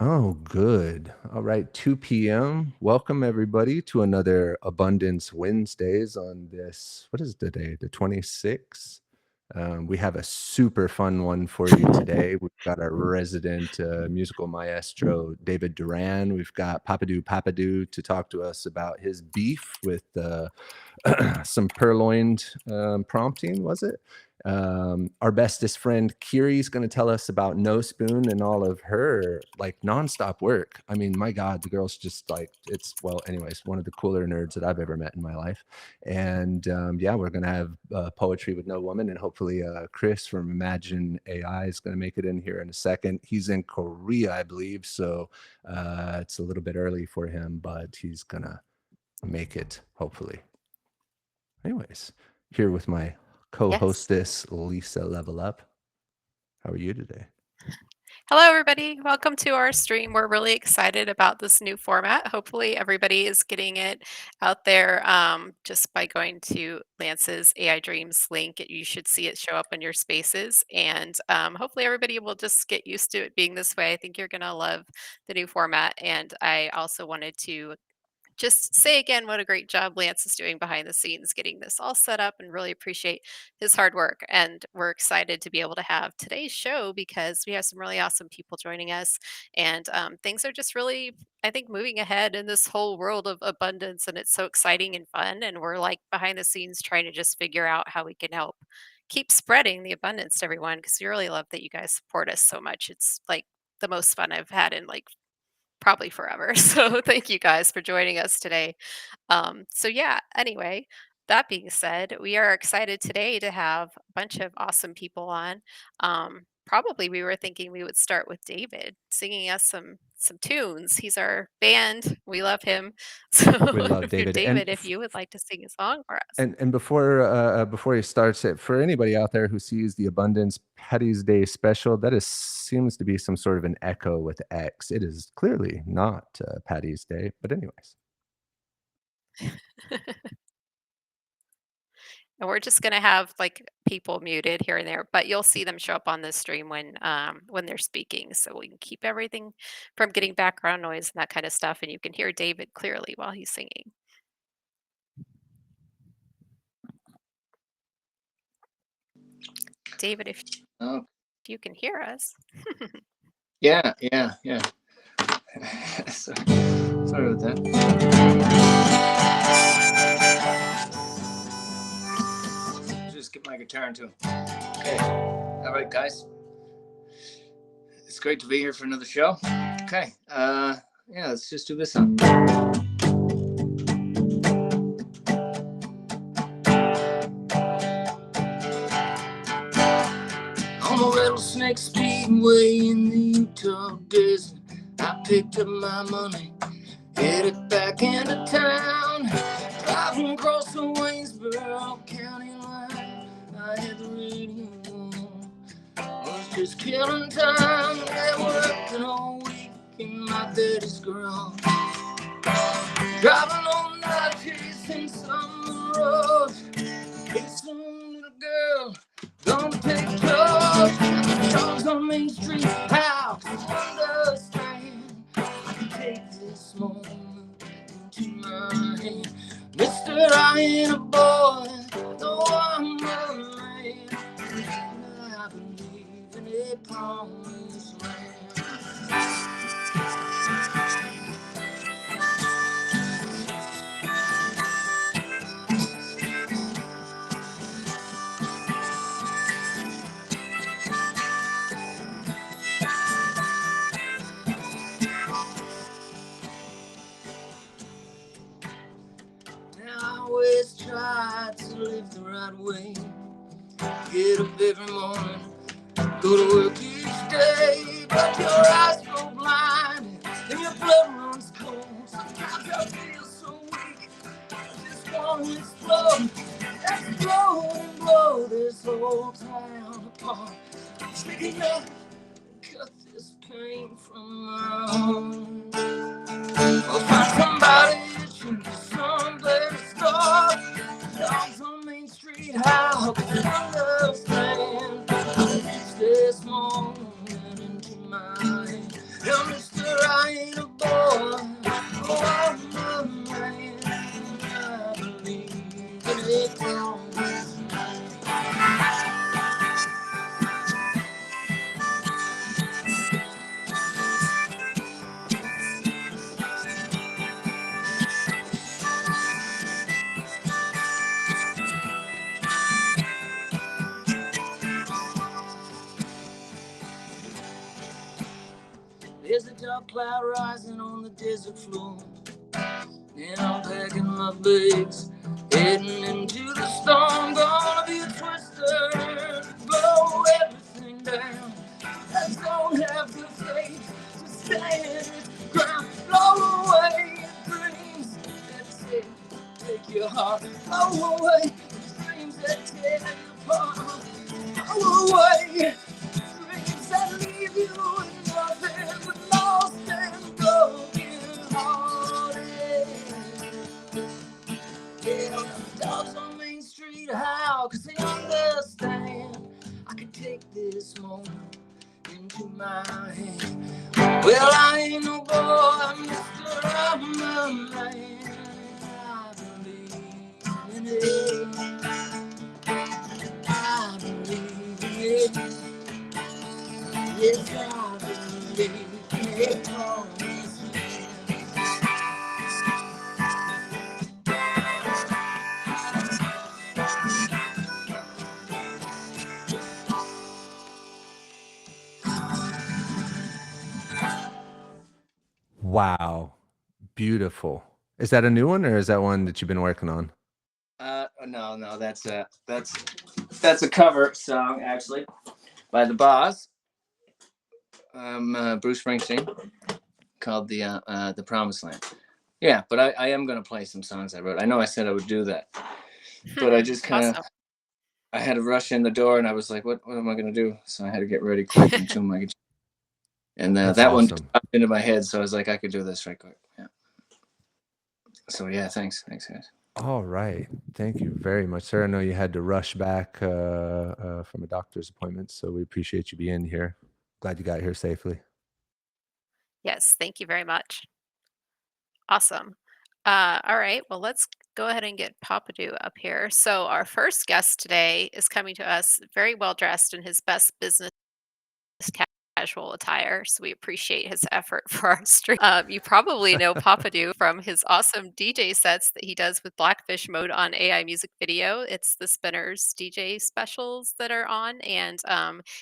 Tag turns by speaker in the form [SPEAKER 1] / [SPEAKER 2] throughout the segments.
[SPEAKER 1] Oh, good. All right, 2 p.m. Welcome everybody to another Abundance Wednesdays on this. What is the day? The 26th. We have a super fun one for you today. We've got our resident musical maestro, David Doran. We've got Papadu Papadu to talk to us about his beef with some purloined prompting, was it? Our bestest friend Kiri is going to tell us about No Spoon and all of her like nonstop work. I mean, my God, the girl's just like anyways, one of the cooler nerds that I've ever met in my life. And yeah, we're going to have Poetry with No Woman, and hopefully Chris from Imagine AI is going to make it in here in a second. He's in Korea, I believe, so it's a little bit early for him, but he's going to make it, hopefully. Anyways, here with my co-hostess, Lisa Level Up. How are you today?
[SPEAKER 2] Hello, everybody. Welcome to our stream. We're really excited about this new format. Hopefully, everybody is getting it out there just by going to Lance's AI Dreams link. You should see it show up in your spaces. And hopefully, everybody will just get used to it being this way. I think you're going to love the new format. And I also wanted to just say again what a great job Lance is doing behind the scenes getting this all set up, and really appreciate his hard work. And we're excited to be able to have today's show because we have some really awesome people joining us. And things are just really, I think, moving ahead in this whole world of abundance. And it's so exciting and fun. And we're like behind the scenes trying to just figure out how we can help keep spreading the abundance to everyone, because we really love that you guys support us so much. It's like the most fun I've had in like probably forever. So thank you guys for joining us today. So yeah, anyway, that being said, we are excited today to have a bunch of awesome people on. Probably we were thinking we would start with David singing us some tunes. He's our band. We love him. So
[SPEAKER 1] We love
[SPEAKER 2] if you're
[SPEAKER 1] David.
[SPEAKER 2] David, if you would like to sing a song for us.
[SPEAKER 1] And before he starts it, for anybody out there who sees the Abundance Patty's Day special, that is seems to be some sort of an echo with X. It is clearly not Patty's Day, but anyways.
[SPEAKER 2] And we're just gonna have like people muted here and there, but you'll see them show up on the stream when they're speaking. So we can keep everything from getting background noise and that kind of stuff. And you can hear David clearly while he's singing. David, if you can hear us.
[SPEAKER 3] Yeah. Sorry about that. Just get my guitar into him. Okay. All right, guys. It's great to be here for another show. Okay. Yeah, let's just do this song. On a rattlesnake speedway in the Utah desert, I picked up my money, headed back into town. Driving across the Waynesboro County line, I had the radio on. Was just killing time. They working all week in my daddy's garage. Driving all night, chasing summer roads. It's some little girl gonna take charge. Songs on Main Street, how to understand. I can take this moment into my hand. Mister, I ain't a boy, no, I'm a man. And I believe in a promised land. I always try to live the right way. Get up every morning, go to work each day, but your eyes go blind and your blood runs cold. Sometimes I feel so weak, I just want to explode. Explode and blow this whole town apart. Speaking up, cut this pain from my heart. I'll find somebody itching for someplace to start. Dogs on Main Street, how can I understand? I reach this moment into my hand. Yeah, Mister, There's a dark cloud rising on the desert floor, and I'm packing my bags, heading into the storm. Gonna be a twister, blow everything down. I don't have the faith to stand this ground. Blow away your dreams that take your heart. Blow away the dreams that tear you apart. Blow away dreams that leave you with nothing but lost and broken hearted. Yeah, dogs on Main Street howl 'cause they understand I can take this moment into my hand. Well, I ain't no boy, I'm Mr. I'm a man. I believe in it. I believe in it. Yes, I believe in it. Promise me.
[SPEAKER 1] Wow. Beautiful. Is that a new one or is that one that you've been working on?
[SPEAKER 3] No, that's a cover song actually by the Boss, Bruce Springsteen, called the Promised Land. Yeah, but I am gonna play some songs I wrote. I know I said I would do that, but I just kind of
[SPEAKER 2] Awesome.
[SPEAKER 3] I had to rush in the door and I was like, what am I gonna do? So I had to get ready quick and tune my guitar. And
[SPEAKER 1] That's
[SPEAKER 3] that one
[SPEAKER 1] awesome.
[SPEAKER 3] popped into my head, so I was like, I could do this right quick. Yeah. So yeah, thanks guys.
[SPEAKER 1] All right. Thank you very much, sir. I know you had to rush back from a doctor's appointment, so we appreciate you being here. Glad you got here safely.
[SPEAKER 2] Yes, thank you very much. Awesome. All right, well, let's go ahead and get Papadu up here. So our first guest today is coming to us very well dressed in his best business casual attire. So we appreciate his effort for our stream. You probably know Papadu from his awesome DJ sets that he does with Blackfish Mode on AI Music Video. It's the Spinners DJ specials that are on, and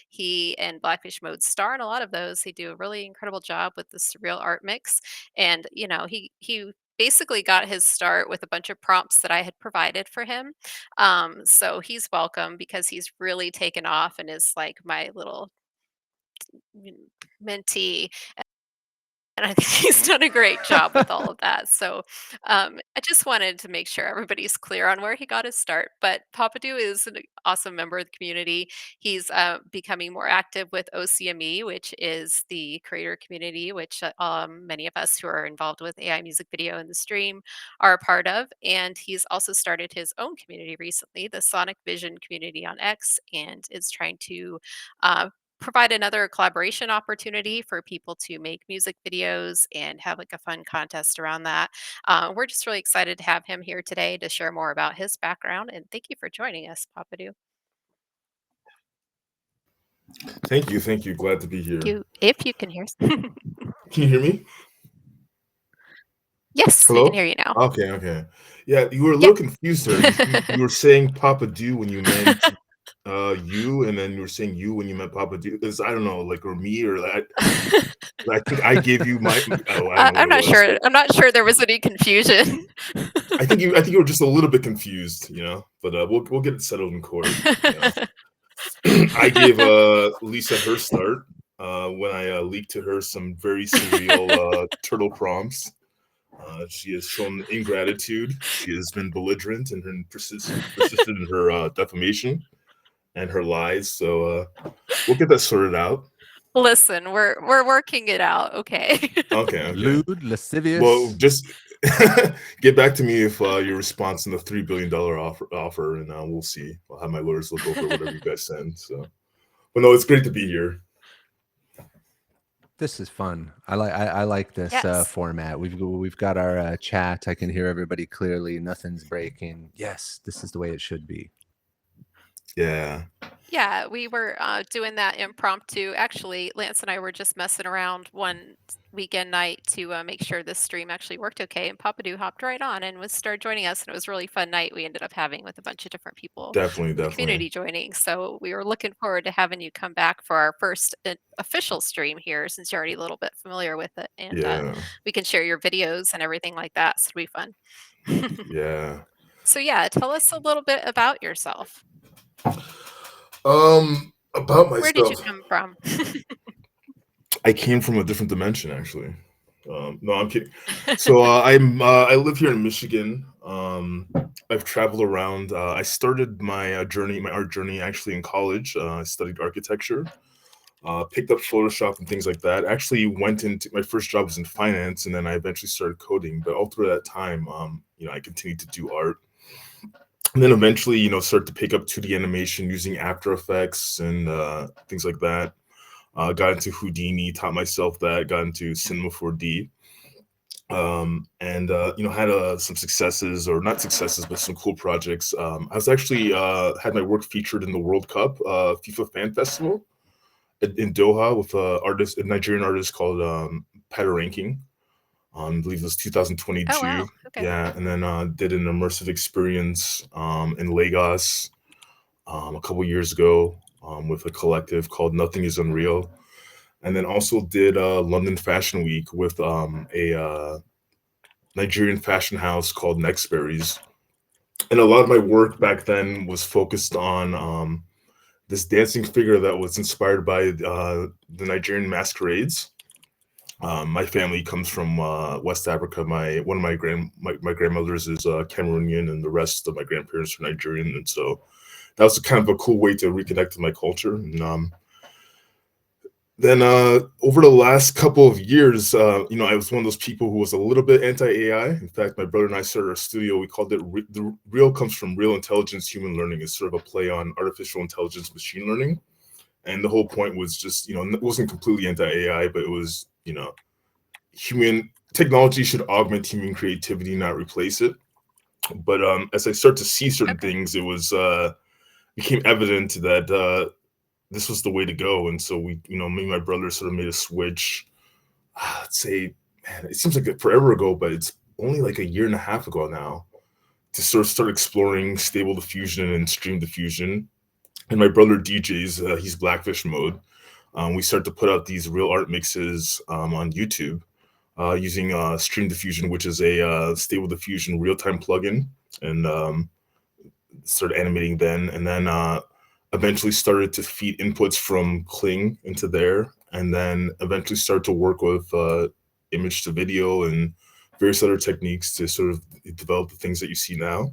[SPEAKER 2] he and Blackfish Mode star in a lot of those. They do a really incredible job with the surreal art mix, and he basically got his start with a bunch of prompts that I had provided for him. So he's welcome because he's really taken off and is like my little mentee, and I think he's done a great job with all of that. So I just wanted to make sure everybody's clear on where he got his start. But Papadu is an awesome member of the community. He's becoming more active with OCME, which is the creator community, which many of us who are involved with AI music video in the stream are a part of. And he's also started his own community recently, the Sonic Vision community on X, and is trying to provide another collaboration opportunity for people to make music videos and have like a fun contest around that. We're just really excited to have him here today to share more about his background. And thank you for joining us, Papadu.
[SPEAKER 4] Thank you. Glad to be here.
[SPEAKER 2] If you can hear us.
[SPEAKER 4] Can you hear me?
[SPEAKER 2] Yes, we
[SPEAKER 4] Hello?
[SPEAKER 2] can hear you now.
[SPEAKER 4] Okay. Yeah, you were a little confused there. You were saying Papadu when you meant you, and then you were saying you when you meant Papadu. Because I don't know, like, or me, or that. I think I gave you my.
[SPEAKER 2] I'm not sure. I'm not sure there was any confusion.
[SPEAKER 4] I think you were just a little bit confused, But we'll get it settled in court. I gave Lisa her start when I leaked to her some very surreal turtle prompts. She has shown ingratitude. She has been belligerent and persistent in her defamation and her lies. So we'll get that sorted out.
[SPEAKER 2] Listen, we're working it out. Okay.
[SPEAKER 4] Okay.
[SPEAKER 1] Lewd, lascivious.
[SPEAKER 4] Well, just get back to me if your response in the $3 billion offer, and we'll see. I'll have my lawyers look over whatever you guys send. So, but no, it's great to be here.
[SPEAKER 1] This is fun. I like this format. We've got our chat. I can hear everybody clearly. Nothing's breaking. Yes, this is the way it should be.
[SPEAKER 4] Yeah.
[SPEAKER 2] Yeah, we were doing that impromptu. Actually, Lance and I were just messing around one weekend night to make sure this stream actually worked okay. And Papadu hopped right on and was started joining us, and it was a really fun night we ended up having with a bunch of different people
[SPEAKER 4] Definitely,
[SPEAKER 2] from the
[SPEAKER 4] definitely.
[SPEAKER 2] community joining. So we were looking forward to having you come back for our first official stream here, since you're already a little bit familiar with it, and
[SPEAKER 4] Yeah.
[SPEAKER 2] we can share your videos and everything like that. So it'll be fun.
[SPEAKER 4] Yeah.
[SPEAKER 2] So yeah, tell us a little bit about yourself.
[SPEAKER 4] About
[SPEAKER 2] Where did you
[SPEAKER 4] myself,
[SPEAKER 2] come from?
[SPEAKER 4] I came from a different dimension, actually. No, I'm kidding. So I live here in Michigan. I've traveled around. I started my my art journey, actually in college. I studied architecture. Picked up Photoshop and things like that. Actually, went into my first job was in finance, and then I eventually started coding. But all through that time, I continued to do art, and then eventually, started to pick up 2D animation using After Effects and things like that. Got into Houdini, taught myself that. Got into Cinema 4D, and had some successes, or not successes, but some cool projects. I was actually had my work featured in the World Cup FIFA Fan Festival in Doha with a Nigerian artist called Padaranking. I believe it was
[SPEAKER 2] Oh
[SPEAKER 4] 2022.
[SPEAKER 2] wow. Okay.
[SPEAKER 4] Yeah, and then did an immersive experience in Lagos a couple years ago with a collective called Nothing Is Unreal, and then also did London Fashion Week with a Nigerian fashion house called Nextberries. And a lot of my work back then was focused on this dancing figure that was inspired by the Nigerian masquerades. My family comes from West Africa. One of my grandmothers is Cameroonian, and the rest of my grandparents are Nigerian. And so that was kind of a cool way to reconnect to my culture. And then over the last couple of years, I was one of those people who was a little bit anti-AI. In fact, my brother and I started our studio. We called it the real comes from real intelligence, human learning. It's sort of a play on artificial intelligence, machine learning. And the whole point was just, it wasn't completely anti-AI, but it was, human technology should augment human creativity, not replace it. But as I start to see certain
[SPEAKER 2] Okay.
[SPEAKER 4] things, it was became evident that this was the way to go. And so me and my brother sort of made a switch. Let's say, man, it seems like forever ago, but it's only like a year and a half ago now, to sort of start exploring stable diffusion and stream diffusion. And my brother DJs, he's Blackfish Mode. We start to put out these real art mixes on YouTube using Stream Diffusion, which is a stable diffusion real-time plugin, and started animating then. And then eventually started to feed inputs from Kling into there, and then eventually started to work with image to video and various other techniques to sort of develop the things that you see now.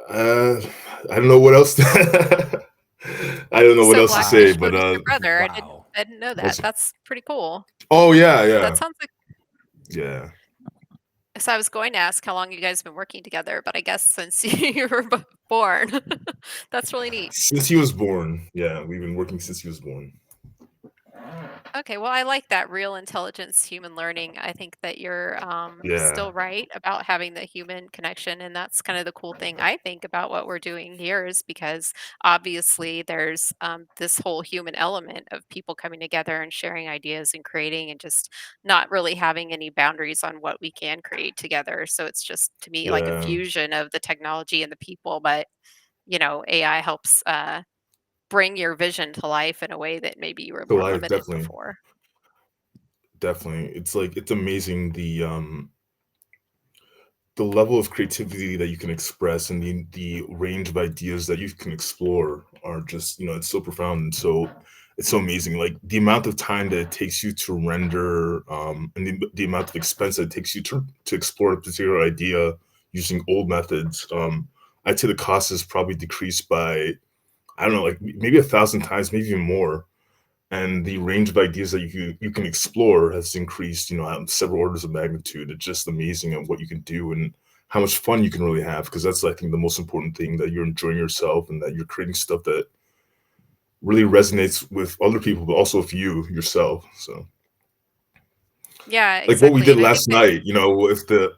[SPEAKER 4] I don't know what else. I don't know what
[SPEAKER 2] So
[SPEAKER 4] else to say,
[SPEAKER 2] Blackfish
[SPEAKER 4] but
[SPEAKER 2] Mode is your brother.
[SPEAKER 1] Wow.
[SPEAKER 2] I didn't know that.
[SPEAKER 4] what's
[SPEAKER 2] That's pretty cool.
[SPEAKER 4] oh yeah,
[SPEAKER 2] That
[SPEAKER 4] yeah,
[SPEAKER 2] sounds like
[SPEAKER 4] yeah.
[SPEAKER 2] so I was going to ask how long you guys have been working together, but I guess since you were born, that's really neat.
[SPEAKER 4] Since he was born, yeah, we've been working since he was born.
[SPEAKER 2] Okay, well, I like that real intelligence, human learning. I think that you're
[SPEAKER 4] Yeah,
[SPEAKER 2] still right about having the human connection. And that's kind of the cool thing I think about what we're doing here, is because obviously there's this whole human element of people coming together and sharing ideas and creating, and just not really having any boundaries on what we can create together. So it's just, to me, like a
[SPEAKER 4] yeah.
[SPEAKER 2] fusion of the technology and the people. But, AI helps bring your vision to life in a way that maybe you were
[SPEAKER 4] To
[SPEAKER 2] more
[SPEAKER 4] life,
[SPEAKER 2] limited
[SPEAKER 4] definitely,
[SPEAKER 2] before.
[SPEAKER 4] definitely. It's like it's amazing the level of creativity that you can express, and the range of ideas that you can explore are just, it's so profound, and so it's so amazing. Like the amount of time that it takes you to render, and the amount of expense that it takes you to explore a particular idea using old methods. I'd say the cost is probably decreased by, I don't know, like maybe 1,000 times, maybe even more. And the range of ideas that you can explore has increased, several orders of magnitude. It's just amazing at what you can do and how much fun you can really have, because that's, I think, the most important thing, that you're enjoying yourself and that you're creating stuff that really resonates with other people, but also with you yourself. So
[SPEAKER 2] Yeah,
[SPEAKER 4] like what we
[SPEAKER 2] exactly.
[SPEAKER 4] did
[SPEAKER 2] And I think
[SPEAKER 4] last
[SPEAKER 2] that
[SPEAKER 4] night, with the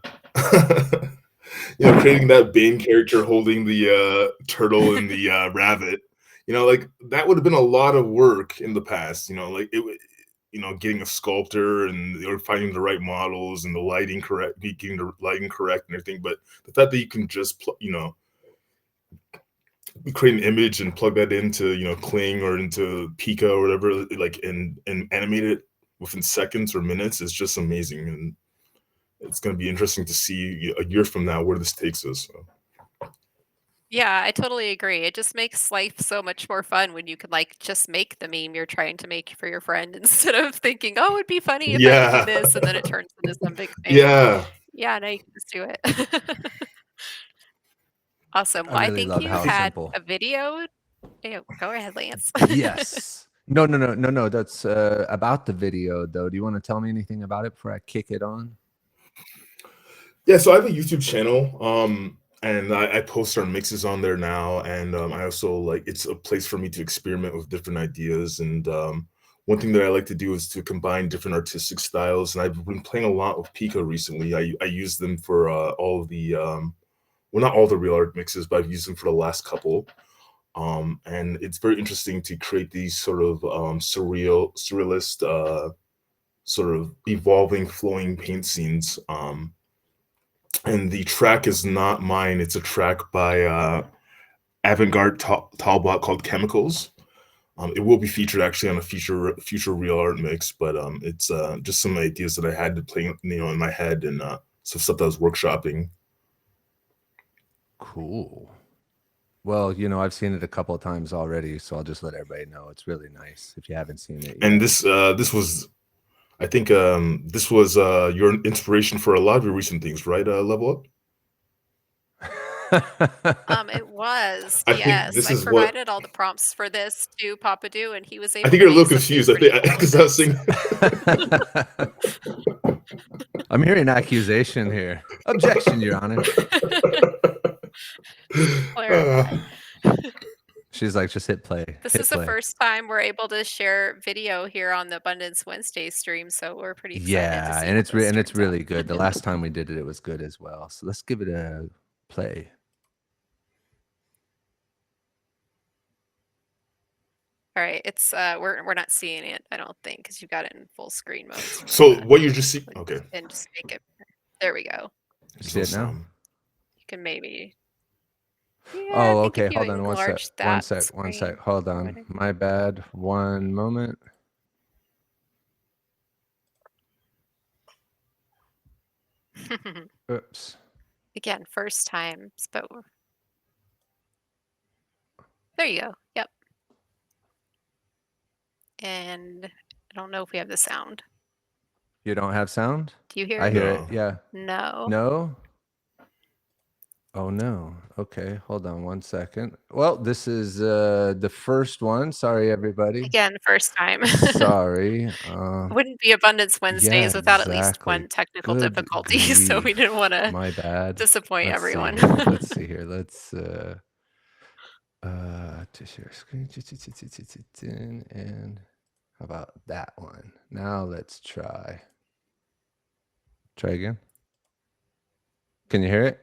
[SPEAKER 4] creating that Bane character holding the turtle and the rabbit. Like that would have been a lot of work in the past. Like getting a sculptor and finding the right models and the lighting correct, getting the lighting correct and everything. But the fact that you can just create an image and plug that into Kling or into Pika or whatever, like and animate it within seconds or minutes is just amazing. And it's going to be interesting to see a year from now where this takes us. So.
[SPEAKER 2] Yeah, I totally agree. It just makes life so much more fun when you can like just make the meme you're trying to make for your friend instead of thinking, oh, it'd be funny if I could do this, and then it turns into some big thing.
[SPEAKER 4] Yeah.
[SPEAKER 2] Yeah, now you can just do it. Awesome. Well,
[SPEAKER 1] I
[SPEAKER 2] I
[SPEAKER 1] really
[SPEAKER 2] think
[SPEAKER 1] love
[SPEAKER 2] you
[SPEAKER 1] how
[SPEAKER 2] had
[SPEAKER 1] simple.
[SPEAKER 2] a video. Ew, go ahead, Lance.
[SPEAKER 1] Yes. No. That's about the video, though. Do you want to tell me anything about it before I kick it on?
[SPEAKER 4] Yeah, so I have a YouTube channel, and I post our mixes on there now, and I also it's a place for me to experiment with different ideas. And one thing that I like to do is to combine different artistic styles, and I've been playing a lot with Pika recently. I use them for all of the well, not all the real art mixes, but I've used them for the last couple. And it's very interesting to create these sort of surrealist, sort of evolving, flowing paint scenes. And the track is not mine; it's a track by avant-garde Talbot called Chemicals. It will be featured actually on a future real art mix, but it's just some ideas that I had to play, in my head, and some stuff that I was workshopping.
[SPEAKER 1] Cool. Well, I've seen it a couple of times already, so I'll just let everybody know it's really nice if you haven't seen it yet.
[SPEAKER 4] And this was, I think, this was your inspiration for a lot of your recent things, right? Level Up.
[SPEAKER 2] It was.
[SPEAKER 4] I think
[SPEAKER 2] Yes,
[SPEAKER 4] this
[SPEAKER 2] I
[SPEAKER 4] is what
[SPEAKER 2] provided all the prompts for this to Papadu, and he was able
[SPEAKER 4] I think
[SPEAKER 2] to
[SPEAKER 4] you're a little
[SPEAKER 2] make something
[SPEAKER 4] confused. I
[SPEAKER 2] pretty
[SPEAKER 4] think
[SPEAKER 2] cool
[SPEAKER 4] because
[SPEAKER 2] with
[SPEAKER 4] I was
[SPEAKER 2] it,
[SPEAKER 4] saying.
[SPEAKER 1] I'm hearing accusation here. Objection, Your Honor.
[SPEAKER 2] Clarify.
[SPEAKER 1] She's like, just hit play.
[SPEAKER 2] This
[SPEAKER 1] hit
[SPEAKER 2] is
[SPEAKER 1] play.
[SPEAKER 2] the first time we're able to share video here on the Abundance Wednesday stream, so we're pretty excited to
[SPEAKER 1] Yeah,
[SPEAKER 2] see
[SPEAKER 1] and
[SPEAKER 2] how
[SPEAKER 1] it's
[SPEAKER 2] this
[SPEAKER 1] and it's
[SPEAKER 2] turns out.
[SPEAKER 1] really good. The last time we did it, it was good as well. So let's give it a play.
[SPEAKER 2] All right, it's we're not seeing it, I don't think, because you got it in full screen mode.
[SPEAKER 4] So what you're just seeing? Okay.
[SPEAKER 2] And just make it. There we go.
[SPEAKER 1] You see it now?
[SPEAKER 2] You can maybe. Yeah,
[SPEAKER 1] Oh,
[SPEAKER 2] I think
[SPEAKER 1] okay.
[SPEAKER 2] if you
[SPEAKER 1] Hold on one sec.
[SPEAKER 2] enlarge
[SPEAKER 1] One
[SPEAKER 2] that
[SPEAKER 1] sec. One sec.
[SPEAKER 2] screen
[SPEAKER 1] Hold on.
[SPEAKER 2] forward.
[SPEAKER 1] My bad. One moment. Oops.
[SPEAKER 2] Again, first time, but there you go. Yep. And I don't know if we have the sound.
[SPEAKER 1] You don't have sound?
[SPEAKER 2] Do you hear
[SPEAKER 1] I
[SPEAKER 2] it?
[SPEAKER 1] hear it. Yeah.
[SPEAKER 2] No.
[SPEAKER 1] No? Oh, no. Okay. Hold on one second. Well, this is the first one. Sorry, everybody.
[SPEAKER 2] Again, first time.
[SPEAKER 1] Sorry.
[SPEAKER 2] Wouldn't be Abundance Wednesdays without at least one technical
[SPEAKER 1] Good
[SPEAKER 2] difficulty, so we didn't want to
[SPEAKER 1] My bad.
[SPEAKER 2] disappoint everyone.
[SPEAKER 1] Let's see here. Let's to share screen and how about that one? Now let's try. Try again. Can you hear it?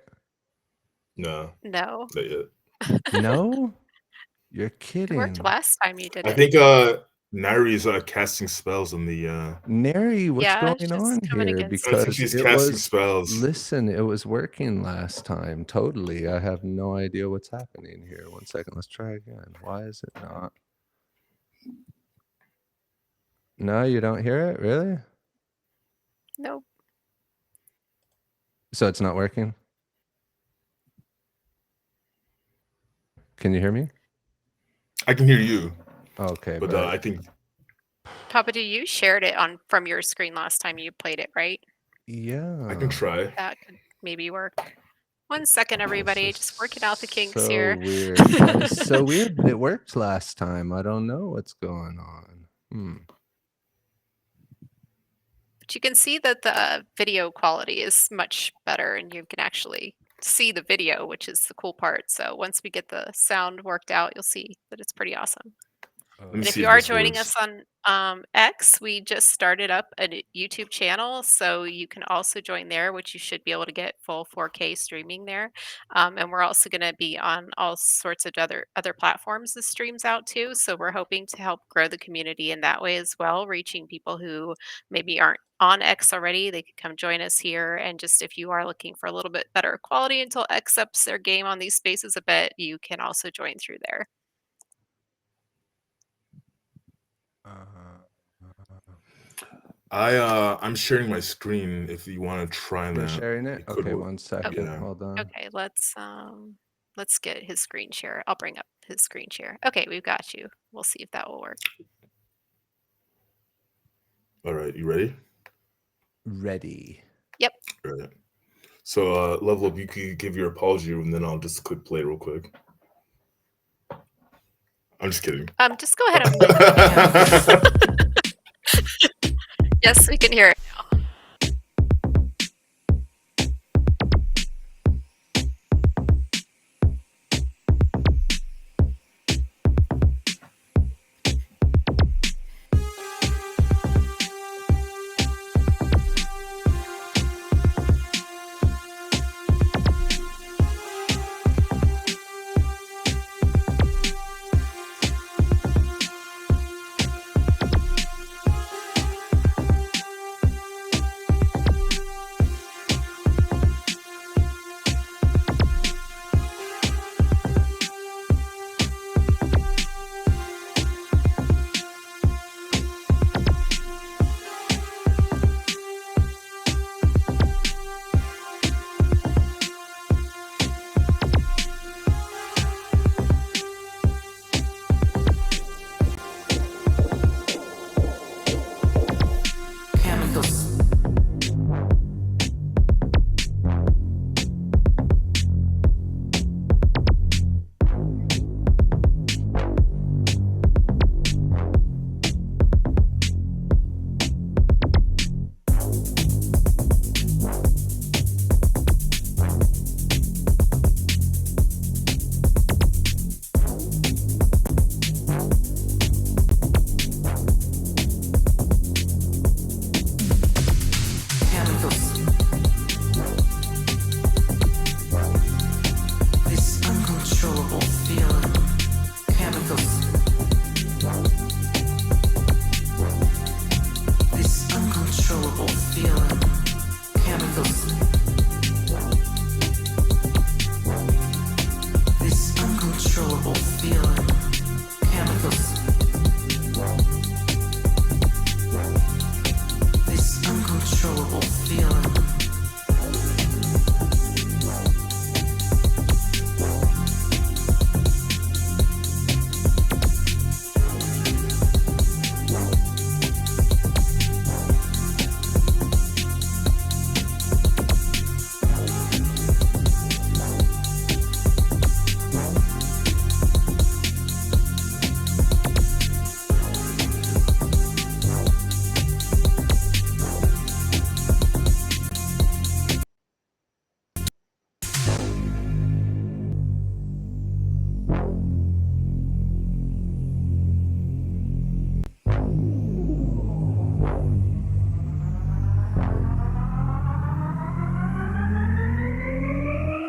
[SPEAKER 4] No.
[SPEAKER 2] No.
[SPEAKER 4] Not yet.
[SPEAKER 1] No? You're
[SPEAKER 2] It
[SPEAKER 1] kidding.
[SPEAKER 2] worked last time you did it.
[SPEAKER 4] I think Nari is casting spells on the
[SPEAKER 1] Neri, what's going
[SPEAKER 2] she's
[SPEAKER 1] on
[SPEAKER 2] coming
[SPEAKER 1] here?
[SPEAKER 2] against
[SPEAKER 4] I think
[SPEAKER 1] Because
[SPEAKER 4] she's
[SPEAKER 1] it
[SPEAKER 4] casting
[SPEAKER 1] was
[SPEAKER 4] spells.
[SPEAKER 1] listen, it was working last time. Totally. I have no idea what's happening here. One second. Let's try again. Why is it not? No, you don't hear it? Really?
[SPEAKER 2] Nope.
[SPEAKER 1] So it's not working? Can you hear me?
[SPEAKER 4] I can hear you.
[SPEAKER 1] Okay,
[SPEAKER 4] But I think
[SPEAKER 2] Papadu, you shared it on from your screen last time you played it, right?
[SPEAKER 1] yeah.
[SPEAKER 4] I can try.
[SPEAKER 2] That could maybe work. 1 second, everybody. Just working out the kinks
[SPEAKER 1] so
[SPEAKER 2] here.
[SPEAKER 1] Weird. That is so weird, but it worked last time. I don't know what's going on.
[SPEAKER 2] But you can see that the video quality is much better, and you can actually see the video, which is the cool part. So once we get the sound worked out, you'll see that it's pretty awesome.
[SPEAKER 4] Let me
[SPEAKER 2] And if
[SPEAKER 4] see
[SPEAKER 2] you
[SPEAKER 4] if
[SPEAKER 2] are
[SPEAKER 4] this
[SPEAKER 2] joining
[SPEAKER 4] works.
[SPEAKER 2] us on X, we just started up a YouTube channel, so you can also join there, which you should be able to get full 4K streaming there. And we're also going to be on all sorts of other platforms this streams out to. So we're hoping to help grow the community in that way as well, reaching people who maybe aren't on X already. They could come join us here. And just if you are looking for a little bit better quality until X ups their game on these spaces a bit, you can also join through there.
[SPEAKER 4] I'm sharing my screen. If you want to try
[SPEAKER 1] You're
[SPEAKER 4] that,
[SPEAKER 1] sharing it?
[SPEAKER 4] it could
[SPEAKER 1] Okay,
[SPEAKER 4] work.
[SPEAKER 1] one second.
[SPEAKER 4] Yeah.
[SPEAKER 1] Hold on.
[SPEAKER 2] Okay, let's get his screen share. I'll bring up his screen share. Okay, we've got you. We'll see if that will work.
[SPEAKER 4] All right, you ready?
[SPEAKER 1] Ready.
[SPEAKER 2] Yep.
[SPEAKER 4] All right. So, Level Up, you could give your apology, and then I'll just click play real quick. I'm just kidding.
[SPEAKER 2] Just go ahead and play. Yes, we can hear it now.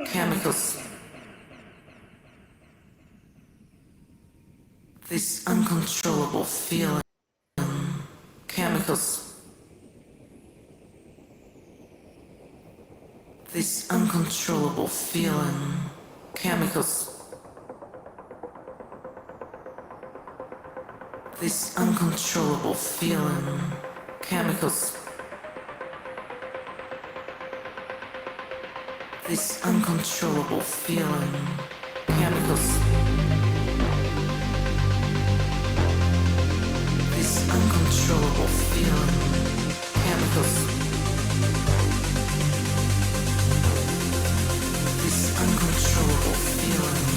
[SPEAKER 5] Chemicals. This uncontrollable feeling. Chemicals. This uncontrollable feeling. Chemicals. This uncontrollable feeling. Chemicals. This uncontrollable feeling. Chemicals. This uncontrollable feeling. Chemicals. This uncontrollable feeling.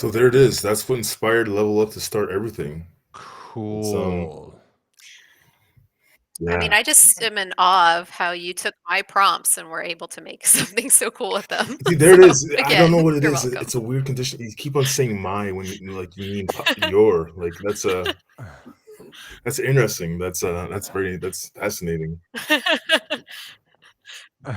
[SPEAKER 4] So there it is. That's what inspired Level Up to start everything. It's
[SPEAKER 1] Cool.
[SPEAKER 2] I mean,
[SPEAKER 4] yeah.
[SPEAKER 2] I just am in awe of how you took my prompts and were able to make something so cool with them.
[SPEAKER 4] See, there
[SPEAKER 2] So,
[SPEAKER 4] it is. I don't know
[SPEAKER 2] again,
[SPEAKER 4] what it
[SPEAKER 2] you're
[SPEAKER 4] is.
[SPEAKER 2] welcome.
[SPEAKER 4] It's a weird condition. You keep on saying "my" when you mean "your." Like that's interesting. That's fascinating.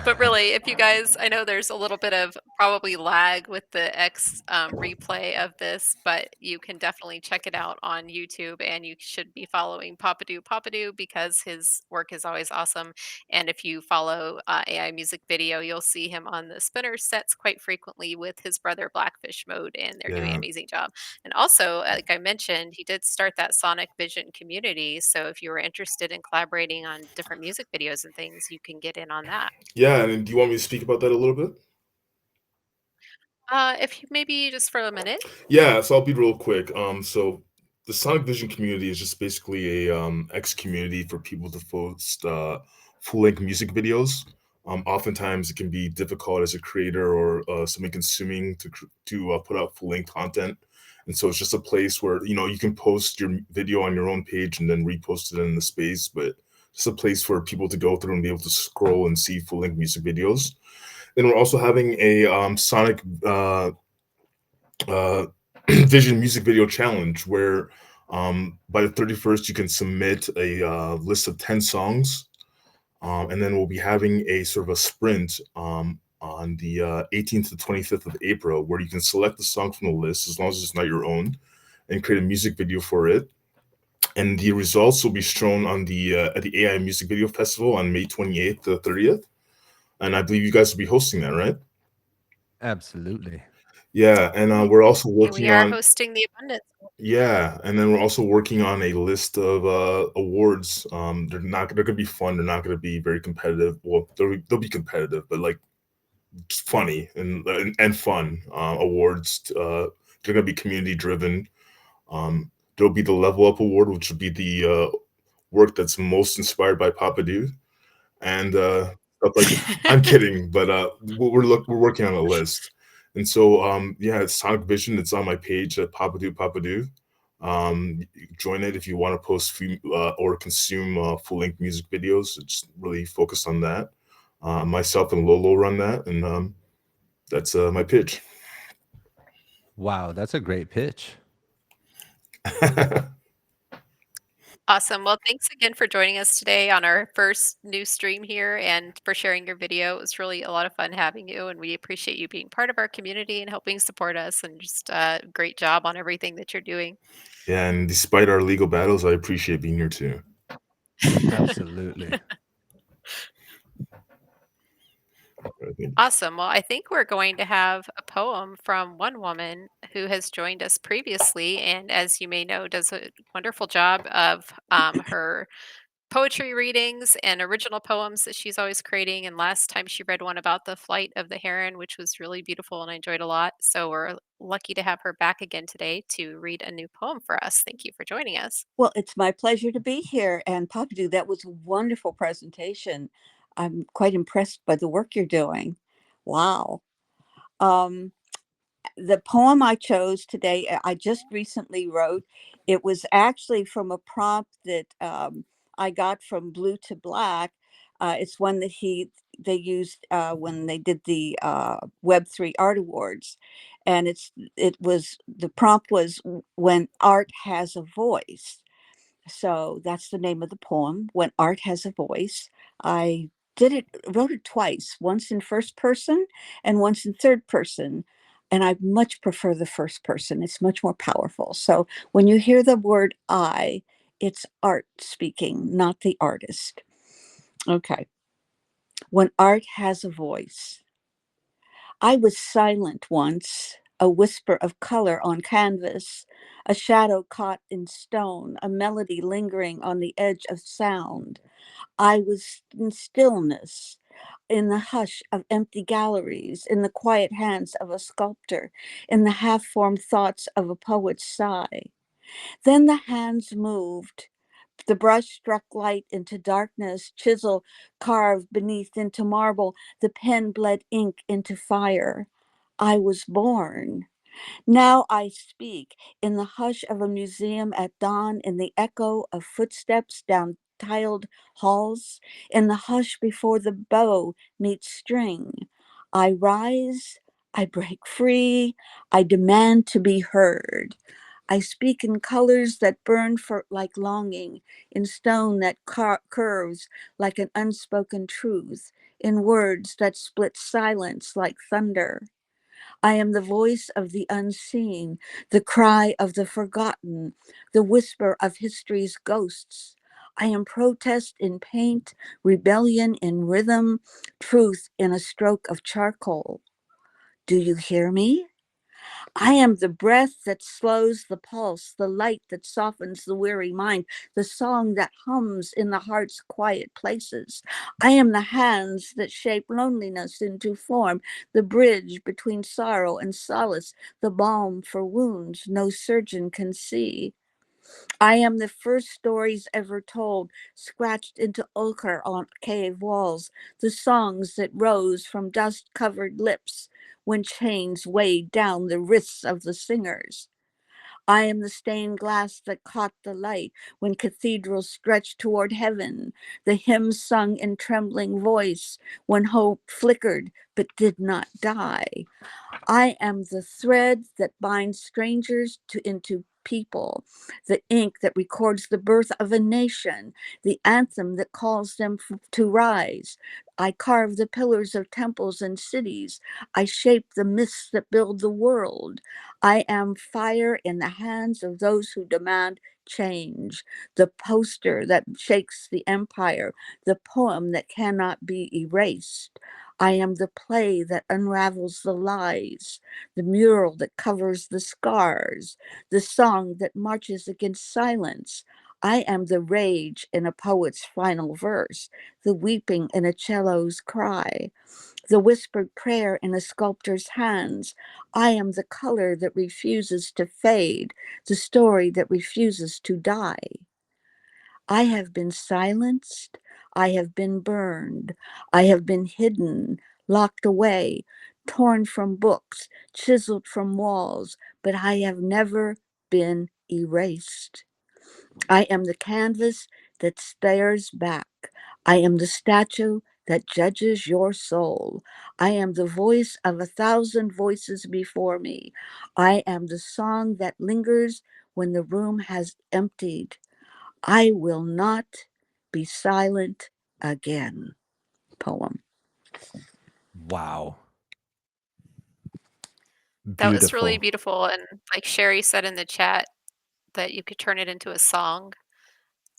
[SPEAKER 2] But really, if you guys, I know there's a little bit of probably lag with the X replay of this, but you can definitely check it out on YouTube, and you should be following Papadu Papadu because his work is always awesome. And if you follow AI Music Video, you'll see him on the spinner sets quite frequently with his brother Blackfish Mode, and they're doing an
[SPEAKER 4] Yeah.
[SPEAKER 2] amazing job. And also, like I mentioned, he did start that Sonic Vision community. So if you were interested in collaborating on different music videos and things, you can get in on that.
[SPEAKER 4] Yeah. And do you want me to speak about that a little bit?
[SPEAKER 2] If you maybe just for a minute.
[SPEAKER 4] Yeah, so I'll be real quick. So the Sonic Vision community is just basically a X community for people to post full-length music videos. Oftentimes, it can be difficult as a creator or somebody consuming to put out full-length content, and so it's just a place where you can post your video on your own page and then repost it in the space, but just a place for people to go through and be able to scroll and see full-length music videos. Then we're also having a Sonic uh, Vision music video challenge where by the 31st you can submit a list of 10 songs, and then we'll be having a sort of a sprint on the 18th to 25th of April where you can select the song from the list as long as it's not your own and create a music video for it. And the results will be shown on the at the AI Music Video Festival on May 28th to 30th. And I believe you guys will be hosting that, right?
[SPEAKER 1] Absolutely.
[SPEAKER 4] Yeah, and we're also
[SPEAKER 2] And we
[SPEAKER 4] working
[SPEAKER 2] are
[SPEAKER 4] on
[SPEAKER 2] hosting the Abundance.
[SPEAKER 4] yeah, and then we're also working on a list of awards. They're gonna be fun. They're not gonna be very competitive. Well, they'll be competitive, but like funny and fun awards. They're gonna be community driven. There'll be the Level Up Award, which will be the work that's most inspired by Papadu, and stuff like I'm kidding, but we're working on a list. And so yeah, it's Sonic Vision. It's on my page at Papadu Papadu. Join it if you want to post or consume full-length music videos. It's really focused on that. Myself and Lolo run that, and that's my pitch.
[SPEAKER 1] Wow, that's a great pitch.
[SPEAKER 2] Awesome. Well, thanks again for joining us today on our first new stream here and for sharing your video. It was really a lot of fun having you, and we appreciate you being part of our community and helping support us. And just great job on everything that you're doing.
[SPEAKER 4] Yeah, and despite our legal battles, I appreciate being here too.
[SPEAKER 1] Absolutely.
[SPEAKER 2] Awesome. Well, I think we're going to have a poem from one woman who has joined us previously, and as you may know, does a wonderful job of her poetry readings and original poems that she's always creating. And last time she read one about the flight of the heron, which was really beautiful and I enjoyed a lot. So we're lucky to have her back again today to read a new poem for us. Thank you for joining us.
[SPEAKER 6] Well, it's my pleasure to be here. And Papadu, that was a wonderful presentation. I'm quite impressed by the work you're doing. Wow. Um, the poem I chose today, I just recently wrote. It was actually from a prompt that I got from Blue to Black. It's one that they used when they did the Web3 Art Awards, and the prompt was "When Art Has a Voice." So that's the name of the poem, When Art Has a Voice. I wrote it twice, once in first person and once in third person. And I much prefer the first person. It's much more powerful. So when you hear the word I, it's art speaking, not the artist. Okay. When art has a voice. I was silent once, a whisper of color on canvas, a shadow caught in stone, a melody lingering on the edge of sound. I was in stillness, in the hush of empty galleries, in the quiet hands of a sculptor, in the half formed thoughts of a poet's sigh. Then the hands moved. The brush struck light into darkness, chisel carved beneath into marble, the pen bled ink into fire. I was born. Now I speak in the hush of a museum at dawn, in the echo of footsteps down tiled halls, in the hush before the bow meets string. I rise, I break free, I demand to be heard. I speak in colors that burn for like longing, in stone that curves like an unspoken truth, in words that split silence like thunder. I am the voice of the unseen, the cry of the forgotten, the whisper of history's ghosts. I am protest in paint, rebellion in rhythm, truth in a stroke of charcoal. Do you hear me? I am the breath that slows the pulse, the light that softens the weary mind, the song that hums in the heart's quiet places. I am the hands that shape loneliness into form, the bridge between sorrow and solace, the balm for wounds no surgeon can see. I am the first stories ever told, scratched into ochre on cave walls, the songs that rose from dust covered lips when chains weighed down the wrists of the singers. I am the stained glass that caught the light when cathedrals stretched toward heaven, the hymns sung in trembling voice when hope flickered but did not die. I am the thread that binds strangers into people, the ink that records the birth of a nation, the anthem that calls them to rise. I carve the pillars of temples and cities. I shape the myths that build the world. I am fire in the hands of those who demand change, the poster that shakes the empire, the poem that cannot be erased. I am the play that unravels the lies, the mural that covers the scars, the song that marches against silence. I am the rage in a poet's final verse, the weeping in a cello's cry, the whispered prayer in a sculptor's hands. I am the color that refuses to fade, the story that refuses to die. I have been silenced. I have been burned. I have been hidden, locked away, torn from books, chiseled from walls, but I have never been erased. I am the canvas that stares back. I am the statue that judges your soul. I am the voice of 1,000 voices before me. I am the song that lingers when the room has emptied. I will not be silent again. Poem.
[SPEAKER 1] Wow.
[SPEAKER 2] That was really
[SPEAKER 1] Beautiful.
[SPEAKER 2] beautiful, and like Sherry said in the chat, that you could turn it into a song.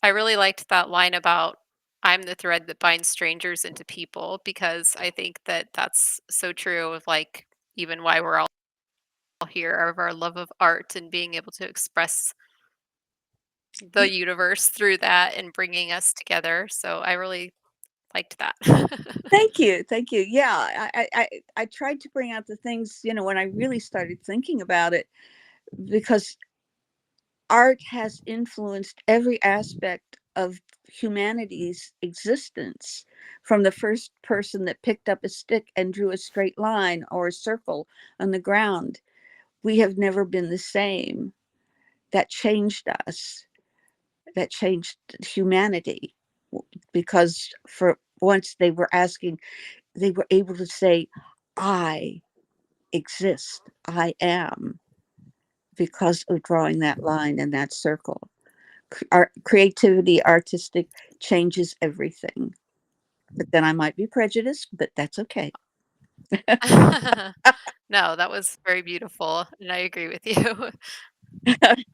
[SPEAKER 2] I really liked that line about I'm the thread that binds strangers into people, because I think that that's so true of like even why we're all here, of our love of art and being able to express the universe through that and bringing us together. So I really liked that.
[SPEAKER 6] Thank you. Thank you. Yeah, I tried to bring out the things, when I really started thinking about it, because art has influenced every aspect of humanity's existence, from the first person that picked up a stick and drew a straight line or a circle on the ground. We have never been the same. That changed us. That changed humanity, because for once they were able to say, I exist, I am, because of drawing that line and that circle. Our creativity, artistic, changes everything. But then I might be prejudiced, but that's okay.
[SPEAKER 2] No, that was very beautiful, and I agree with you.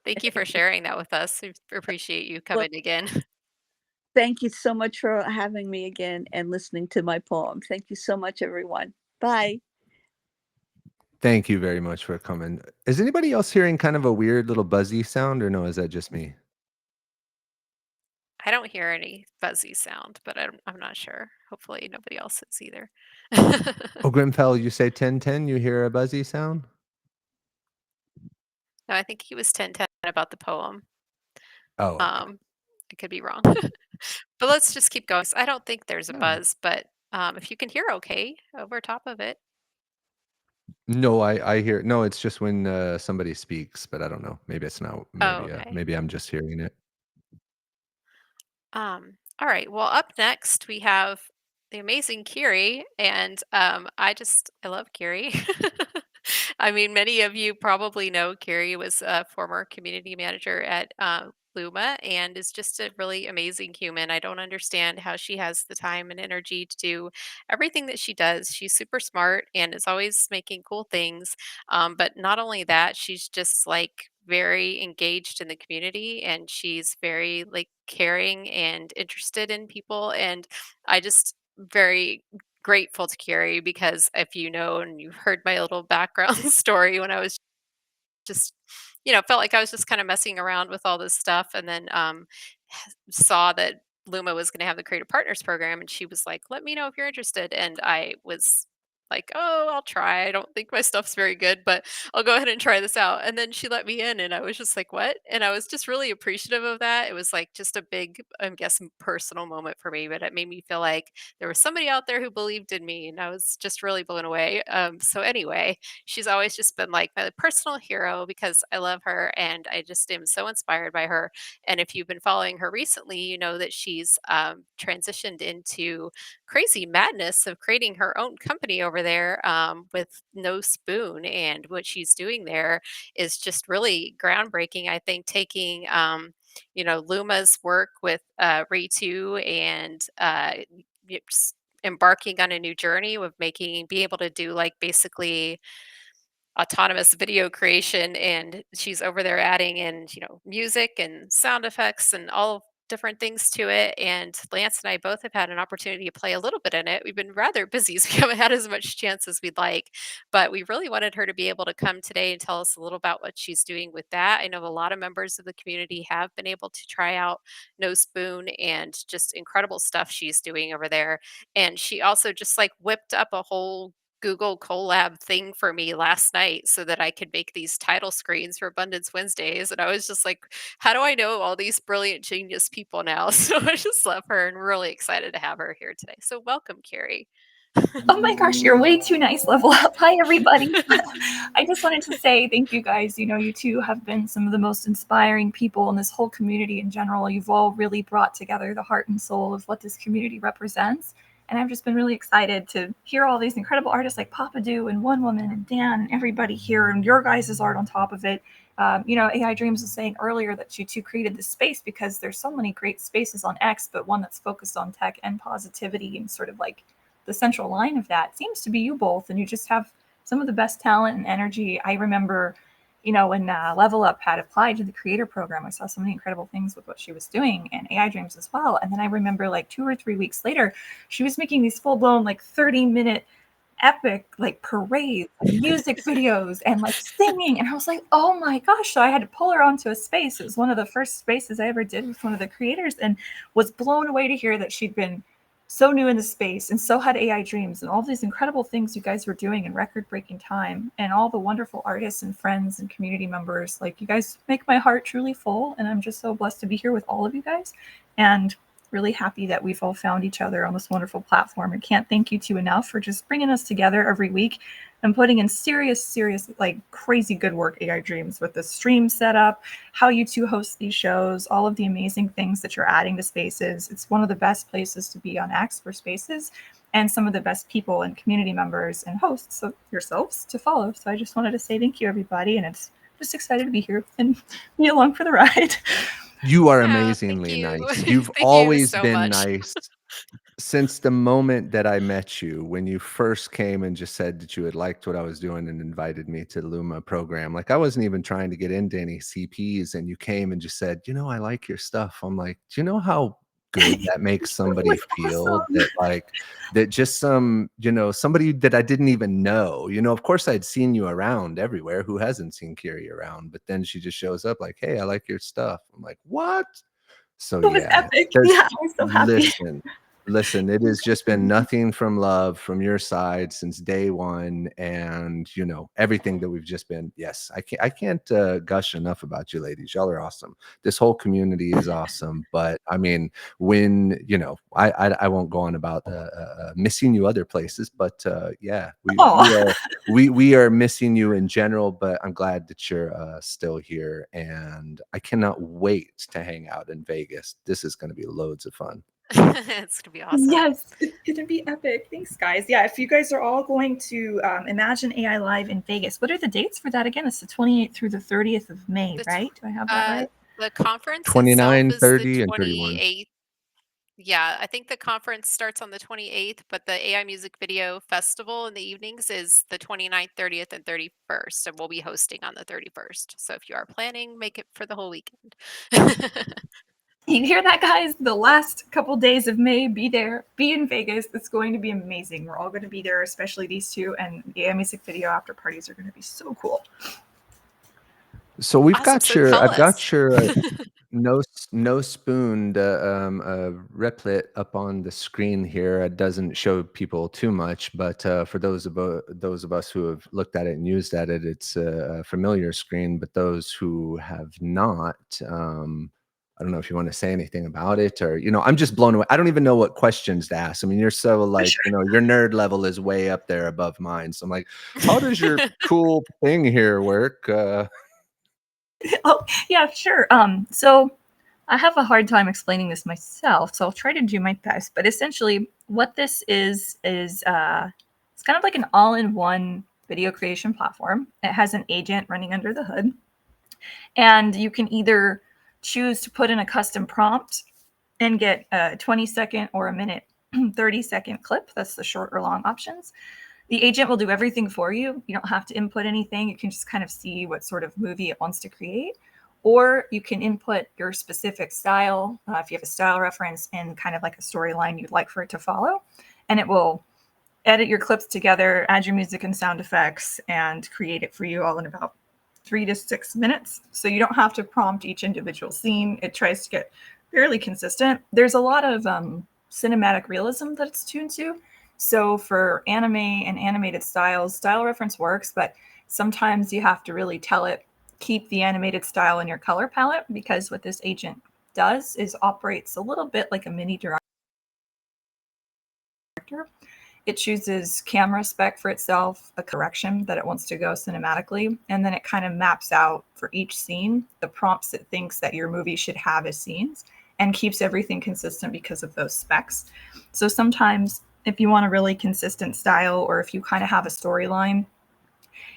[SPEAKER 2] Thank you for sharing that with us. We appreciate you
[SPEAKER 6] Well,
[SPEAKER 2] coming again.
[SPEAKER 6] thank you so much for having me again and listening to my poem. Thank you so much, everyone. Bye.
[SPEAKER 1] Thank you very much for coming. Is anybody else hearing kind of a weird little buzzy sound, or no, is that just me?
[SPEAKER 2] I don't hear any fuzzy sound, but I'm not sure. Hopefully nobody else is either.
[SPEAKER 1] Oh, Grimfell, you say 1010, you hear a buzzy sound?
[SPEAKER 2] No, I think he was 10-10 about the poem.
[SPEAKER 1] Oh, okay.
[SPEAKER 2] I could be wrong. But let's just keep going. I don't think there's a
[SPEAKER 1] All right.
[SPEAKER 2] buzz, but if you can hear okay over top of it.
[SPEAKER 1] No, I hear. No, it's just when somebody speaks, but I don't know. Maybe it's not.
[SPEAKER 2] Oh,
[SPEAKER 1] Maybe
[SPEAKER 2] okay.
[SPEAKER 1] maybe I'm just hearing it.
[SPEAKER 2] All right. Well, up next we have the amazing Kiri, and I love Kiri. I mean, many of you probably know Kiri was a former community manager at Luma and is just a really amazing human. I don't understand how she has the time and energy to do everything that she does. She's super smart and is always making cool things. But not only that, she's just like very engaged in the community and she's very like caring and interested in people. And I just very grateful to Kiri because if you know and you've heard my little background story when I was just felt like I was just kind of messing around with all this stuff and then saw that Luma was going to have the Creative Partners program and she was like, "Let me know if you're interested." And I was like, "Oh, I'll try. I don't think my stuff's very good, but I'll go ahead and try this out." And then she let me in and I was just like, "What?" And I was just really appreciative of that. It was like just a big, I guess, personal moment for me, but it made me feel like there was somebody out there who believed in me and I was just really blown away. So anyway, she's always just been like my personal hero because I love her and I just am so inspired by her. And if you've been following her recently, you know that she's transitioned into crazy madness of creating her own company over there with No Spoon. And what she's doing there is just really groundbreaking, I think, taking. Luma's work with Ray2 and just embarking on a new journey of being able to do like basically autonomous video creation and she's over there adding in music and sound effects and all different things to it. And Lance and I both have had an opportunity to play a little bit in it. We've been rather busy, so we haven't had as much chance as we'd like, but we really wanted her to be able to come today and tell us a little about what she's doing with that. I know a lot of members of the community have been able to try out No Spoon and just incredible stuff she's doing over there. And she also just like whipped up a whole Google Colab thing for me last night so that I could make these title screens for Abundance Wednesdays. And I was just like, how do I know all these brilliant genius people now? So I just love her and really excited to have her here today. So welcome, Kiri.
[SPEAKER 7] Oh my gosh, you're way too nice. Level up. Hi, everybody. I just wanted to say thank you guys. You two have been some of the most inspiring people in this whole community in general. You've all really brought together the heart and soul of what this community represents. And I've just been really excited to hear all these incredible artists like Papadu and One Woman and Dan and everybody here and your guys' art on top of it. AI Dreams was saying earlier that you two created this space because there's so many great spaces on X, but one that's focused on tech and positivity and sort of like the central line of that seems to be you both, and you just have some of the best talent and energy. I remember, when Level Up had applied to the creator program, I saw so many incredible things with what she was doing and AI Dreams as well. And then I remember like 2 or 3 weeks later, she was making these full-blown like 30-minute epic like parades, music videos and like singing. And I was like, oh my gosh. So I had to pull her onto a space. It was one of the first spaces I ever did with one of the creators and was blown away to hear that she'd been so new in the space and so had AI Dreams and all these incredible things you guys were doing in record-breaking time and all the wonderful artists and friends and community members. Like, you guys make my heart truly full, and I'm just so blessed to be here with all of you guys and really happy that we've all found each other on this wonderful platform. And can't thank you two enough for just bringing us together every week and putting in serious, like crazy good work, AI Dreams, with the stream setup, how you two host these shows, all of the amazing things that you're adding to spaces. It's one of the best places to be on X for spaces and some of the best people and community members and hosts of yourselves to follow. So I just wanted to say thank you, everybody. And it's just excited to be here and be along for the ride.
[SPEAKER 1] You are
[SPEAKER 2] Yeah,
[SPEAKER 1] amazingly
[SPEAKER 2] thank you.
[SPEAKER 1] nice. You've
[SPEAKER 2] Thank you
[SPEAKER 1] always
[SPEAKER 2] so
[SPEAKER 1] been
[SPEAKER 2] much.
[SPEAKER 1] nice since the moment that I met you, when you first came and just said that you had liked what I was doing and invited me to the Luma program. Like, I wasn't even trying to get into any CPs, and you came and just said, I like your stuff. I'm like, do you know how good that makes somebody feel?
[SPEAKER 7] Awesome.
[SPEAKER 1] That like that just somebody that I didn't even know. Of course I'd seen you around everywhere. Who hasn't seen Kiri around? But then she just shows up like, hey, I like your stuff. I'm like, what? So
[SPEAKER 7] It was
[SPEAKER 1] yeah,
[SPEAKER 7] epic.
[SPEAKER 1] just
[SPEAKER 7] Yeah, I'm so happy.
[SPEAKER 1] listen. Listen, it has just been nothing from love from your side since day one, and everything that we've just been. Yes, I can't gush enough about you ladies. Y'all are awesome. This whole community is awesome. But I mean, when I won't go on about missing you other places, but yeah, we are missing you in general. But I'm glad that you're still here, and I cannot wait to hang out in Vegas. This is going to be loads of fun.
[SPEAKER 2] It's gonna be awesome.
[SPEAKER 7] Yes, it's gonna be epic. Thanks, guys. Yeah, if you guys are all going to Imagine AI Live in Vegas, what are the dates for that again? It's the 28th through the 30th of May, right? Do I have that right?
[SPEAKER 2] The conference
[SPEAKER 1] 29,
[SPEAKER 2] itself is
[SPEAKER 1] 30,
[SPEAKER 2] the
[SPEAKER 1] and 31.
[SPEAKER 2] 28th. Yeah, I think the conference starts on the 28th, but the AI Music Video Festival in the evenings is the 29th, 30th, and 31st, and we'll be hosting on the 31st. So if you are planning, make it for the whole weekend.
[SPEAKER 7] You hear that, guys? The last couple days of May, be there, be in Vegas. It's going to be amazing. We're all going to be there, especially these two, and the AI Music Video after parties are going to be so cool.
[SPEAKER 1] So we've
[SPEAKER 2] Awesome.
[SPEAKER 1] got
[SPEAKER 2] So
[SPEAKER 1] your,
[SPEAKER 2] tell
[SPEAKER 1] I've got
[SPEAKER 2] us.
[SPEAKER 1] your no spooned replit up on the screen here. It doesn't show people too much, but for those of us who have looked at it and used at it, it's a familiar screen. But those who have not, I don't know if you want to say anything about it, or I'm just blown away. I don't even know what questions to ask. I mean, you're so like, your nerd level is way up there above mine. So I'm like, how does your cool thing here work?
[SPEAKER 7] Oh, yeah, sure. So I have a hard time explaining this myself, so I'll try to do my best. But essentially, what this is it's kind of like an all-in-one video creation platform. It has an agent running under the hood, and you can either choose to put in a custom prompt and get a 20-second or a minute 30-second clip. That's the short or long options. The agent will do everything for you. You don't have to input anything. You can just kind of see what sort of movie it wants to create. Or you can input your specific style, if you have a style reference and kind of like a storyline you'd like for it to follow. And it will edit your clips together, add your music and sound effects, and create it for you all in about 3 to 6 minutes. So you don't have to prompt each individual scene. It tries to get fairly consistent. There's a lot of cinematic realism that it's tuned to. So for anime and animated styles, style reference works, but sometimes you have to really tell it, keep the animated style in your color palette, because what this agent does is operates a little bit like a mini director. It chooses camera spec for itself, a correction that it wants to go cinematically, and then it kind of maps out for each scene the prompts it thinks that your movie should have as scenes, and keeps everything consistent because of those specs. So sometimes if you want a really consistent style, or if you kind of have a storyline,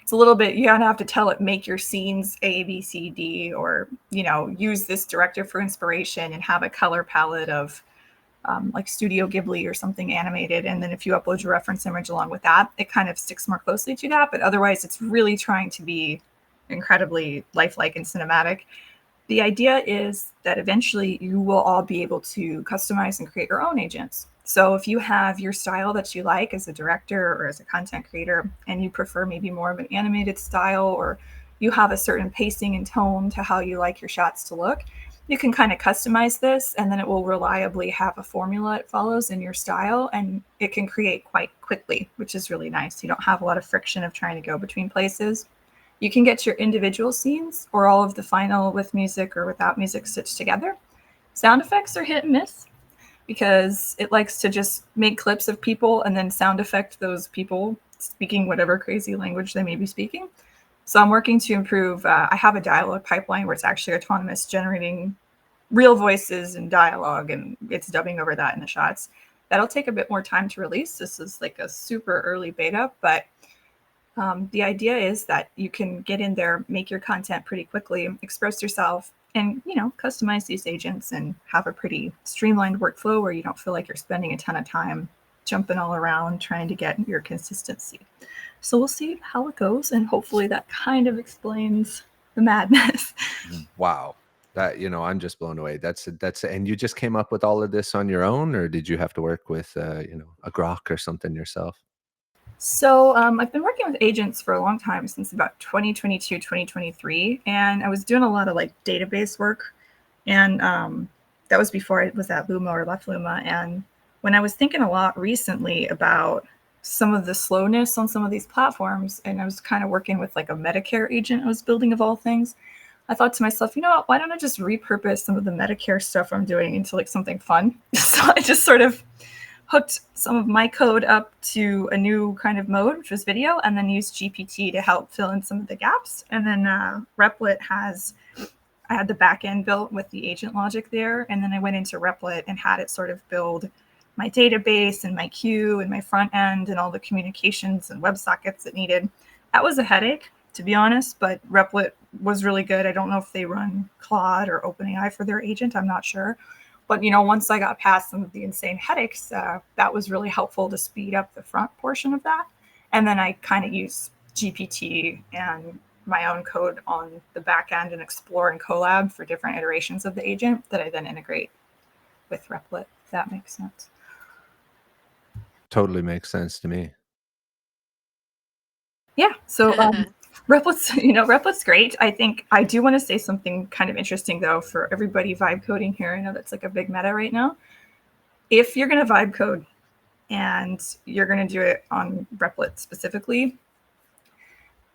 [SPEAKER 7] it's a little bit, you have to tell it, make your scenes A, B, C, D, or, use this director for inspiration and have a color palette of like Studio Ghibli or something animated. And then if you upload your reference image along with that, it kind of sticks more closely to that. But otherwise, it's really trying to be incredibly lifelike and cinematic. The idea is that eventually you will all be able to customize and create your own agents. So if you have your style that you like as a director or as a content creator, and you prefer maybe more of an animated style, or you have a certain pacing and tone to how you like your shots to look, you can kind of customize this, and then it will reliably have a formula it follows in your style, and it can create quite quickly, which is really nice. You don't have a lot of friction of trying to go between places. You can get your individual scenes or all of the final with music or without music stitched together. Sound effects are hit and miss, because it likes to just make clips of people and then sound effect those people speaking whatever crazy language they may be speaking. So I'm working to improve. I have a dialogue pipeline where it's actually autonomous, generating real voices and dialogue, and it's dubbing over that in the shots. That'll take a bit more time to release. This is like a super early beta, but the idea is that you can get in there, make your content pretty quickly, express yourself, and customize these agents and have a pretty streamlined workflow where you don't feel like you're spending a ton of time jumping all around trying to get your consistency. So we'll see how it goes, and hopefully that kind of explains the madness.
[SPEAKER 1] Wow. That, I'm just blown away. That's and you just came up with all of this on your own, or did you have to work with a grok or something yourself?
[SPEAKER 7] So I've been working with agents for a long time, since about 2022, 2023. And I was doing a lot of like database work. And that was before I was at Luma or left Luma. And when I was thinking a lot recently about some of the slowness on some of these platforms, and I was kind of working with like a Medicare agent I was building of all things, I thought to myself, you know what, why don't I just repurpose some of the Medicare stuff I'm doing into like something fun? So I just sort of hooked some of my code up to a new kind of mode, which was video, and then used GPT to help fill in some of the gaps. And then Replit I had the back end built with the agent logic there. And then I went into Replit and had it sort of build my database and my queue and my front end and all the communications and WebSockets it needed. That was a headache, to be honest, but Replit was really good. I don't know if they run Claude or OpenAI for their agent. I'm not sure. But, you know, once I got past some of the insane headaches, that was really helpful to speed up the front portion of that. And then I kind of use GPT and my own code on the back end and explore and collab for different iterations of the agent that I then integrate with Replit, if that makes sense.
[SPEAKER 1] Totally makes sense to me.
[SPEAKER 7] Yeah. So Replit's great. I think I do want to say something kind of interesting though for everybody vibe coding here. I know that's like a big meta right now. If you're going to vibe code and you're going to do it on Replit specifically,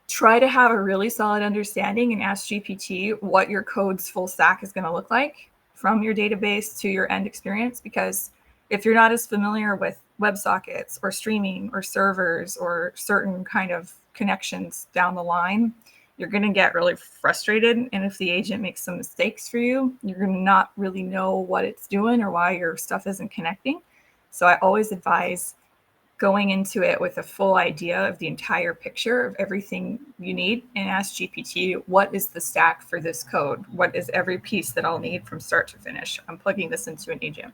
[SPEAKER 7] try to have a really solid understanding and ask GPT what your code's full stack is going to look like from your database to your end experience. Because if you're not as familiar with WebSockets or streaming or servers or certain kind of connections down the line, you're going to get really frustrated. And if the agent makes some mistakes for you, you're going to not really know what it's doing or why your stuff isn't connecting. So I always advise going into it with a full idea of the entire picture of everything you need and ask GPT, what is the stack for this code? What is every piece that I'll need from start to finish? I'm plugging this into an agent.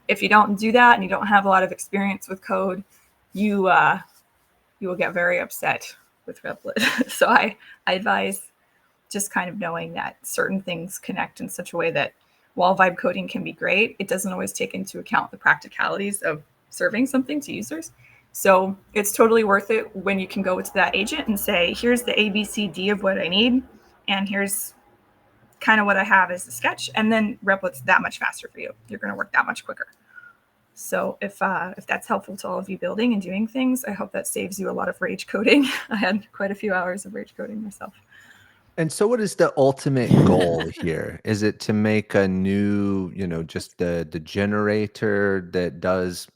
[SPEAKER 7] If you don't do that and you don't have a lot of experience with code, you will get very upset with Replit. So I advise just kind of knowing that certain things connect in such a way that while vibe coding can be great, it doesn't always take into account the practicalities of serving something to users. So it's totally worth it when you can go to that agent and say, here's the ABCD of what I need, and here's kind of what I have as a sketch. And then Replit's that much faster for you. You're going to work that much quicker. So if that's helpful to all of you building and doing things, I hope that saves you a lot of rage coding. I had quite a few hours of rage coding myself.
[SPEAKER 1] And so what is the ultimate goal here? Is it to make a new, just the generator that does,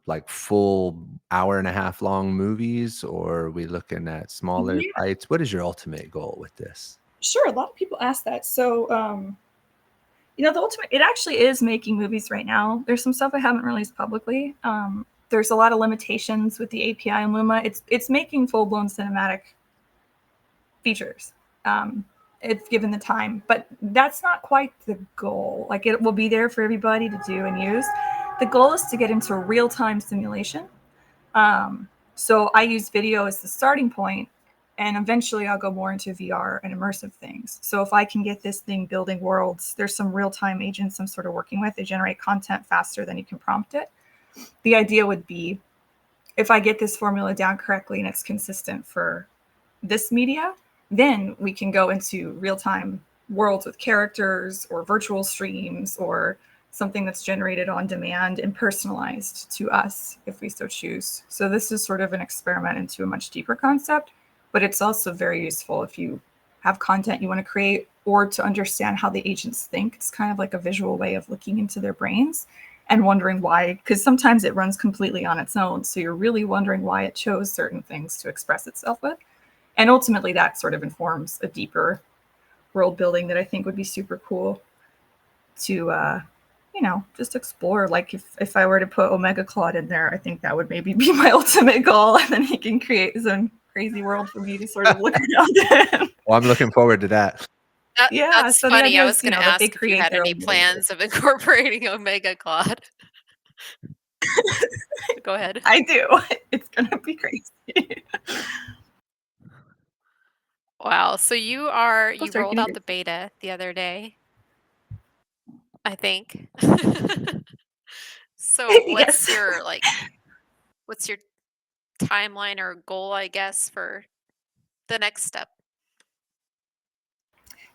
[SPEAKER 1] like full hour-and-a-half long movies, or are we looking at smaller bites? What is your ultimate goal with this?
[SPEAKER 7] Sure. A lot of people ask that. So, the ultimate, it actually is making movies right now. There's some stuff I haven't released publicly. There's a lot of limitations with the API in Luma. It's making full-blown cinematic features. It's given the time, but that's not quite the goal. Like, it will be there for everybody to do and use. The goal is to get into real-time simulation. So I use video as the starting point, and eventually I'll go more into VR and immersive things. So if I can get this thing building worlds, there's some real-time agents I'm sort of working with. They generate content faster than you can prompt it. The idea would be, if I get this formula down correctly and it's consistent for this media, then we can go into real-time worlds with characters or virtual streams or something that's generated on demand and personalized to us if we so choose. So this is sort of an experiment into a much deeper concept, but it's also very useful if you have content you want to create or to understand how the agents think. It's kind of like a visual way of looking into their brains and wondering why, because sometimes it runs completely on its own. So you're really wondering why it chose certain things to express itself with. And ultimately, that sort of informs a deeper world building that I think would be super cool to, just explore. Like if I were to put Omega Claude in there, I think that would maybe be my ultimate goal. And then he can create his own crazy world for me to sort of look around in.
[SPEAKER 1] Well, I'm looking forward to that.
[SPEAKER 2] That's
[SPEAKER 7] so
[SPEAKER 2] funny. I
[SPEAKER 7] is,
[SPEAKER 2] was going to ask if you had any plans of incorporating Omega Claude. Go ahead.
[SPEAKER 7] I do. It's going to be crazy.
[SPEAKER 2] Wow. So you rolled out the beta the other day, I think. So what's your timeline or goal, I guess, for the next step?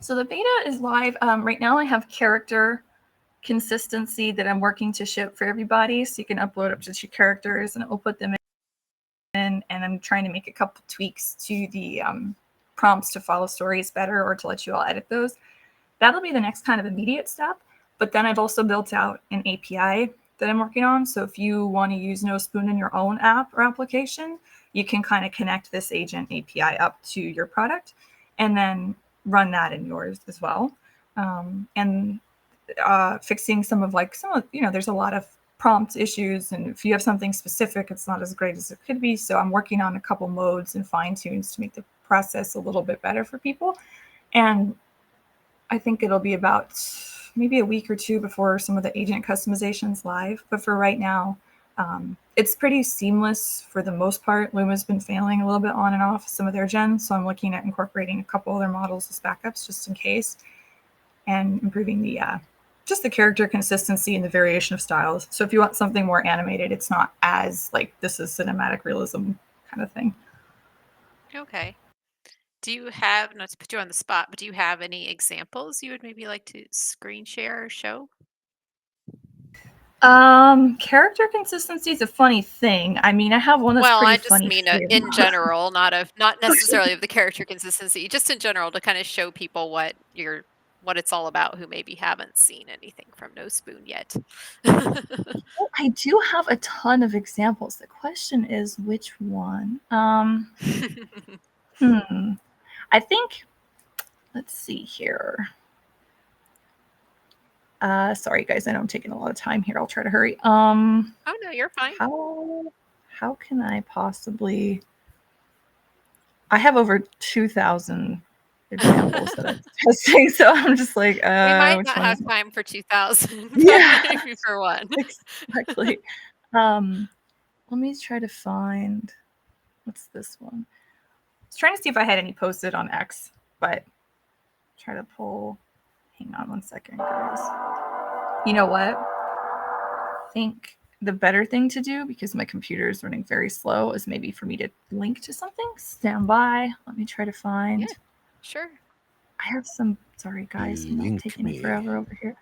[SPEAKER 7] So the beta is live. Right now I have character consistency that I'm working to ship for everybody. So you can upload up to 2 characters and it will put them in. And I'm trying to make a couple tweaks to the prompts to follow stories better or to let you all edit those. That'll be the next kind of immediate step. But then I've also built out an API that I'm working on. So if you want to use No Spoon in your own app or application, you can kind of connect this agent API up to your product and then run that in yours as well. And fixing some of, there's a lot of prompt issues. And if you have something specific, it's not as great as it could be. So I'm working on a couple modes and fine tunes to make the process a little bit better for people. And I think it'll be about maybe a week or 2 before some of the agent customizations live. But for right now, it's pretty seamless for the most part. Luma's been failing a little bit on and off some of their gens. So I'm looking at incorporating a couple other models as backups just in case, and improving the just the character consistency and the variation of styles. So if you want something more animated, it's not as like this is cinematic realism kind of thing.
[SPEAKER 2] Okay. Do you have, not to put you on the spot, but do you have any examples you would maybe like to screen share or show?
[SPEAKER 7] Character consistency is a funny thing. I mean, I have one that's
[SPEAKER 2] Well,
[SPEAKER 7] pretty
[SPEAKER 2] I just
[SPEAKER 7] funny
[SPEAKER 2] mean
[SPEAKER 7] too.
[SPEAKER 2] in general, not necessarily of the character consistency, just in general to kind of show people what it's all about who maybe haven't seen anything from No Spoon yet.
[SPEAKER 7] Well, I do have a ton of examples. The question is which one? I think, let's see here. Sorry guys, I know I'm taking a lot of time here. I'll try to hurry.
[SPEAKER 2] Oh no, you're fine.
[SPEAKER 7] How can I possibly? I have over 2,000 examples that I'm testing, so I'm just like,
[SPEAKER 2] we might
[SPEAKER 7] which
[SPEAKER 2] not
[SPEAKER 7] one
[SPEAKER 2] have
[SPEAKER 7] is
[SPEAKER 2] time for 2,000.
[SPEAKER 7] Yeah.
[SPEAKER 2] Maybe for one.
[SPEAKER 7] Exactly. Let me try to find, what's this one? I was trying to see if I had any posted on X, but try to pull. Hang on one second, guys. You know what? I think the better thing to do, because my computer is running very slow, is maybe for me to link to something. Stand by. Let me try to find.
[SPEAKER 2] Yeah, sure.
[SPEAKER 7] I have some. Sorry, guys. I'm not taking it forever over here.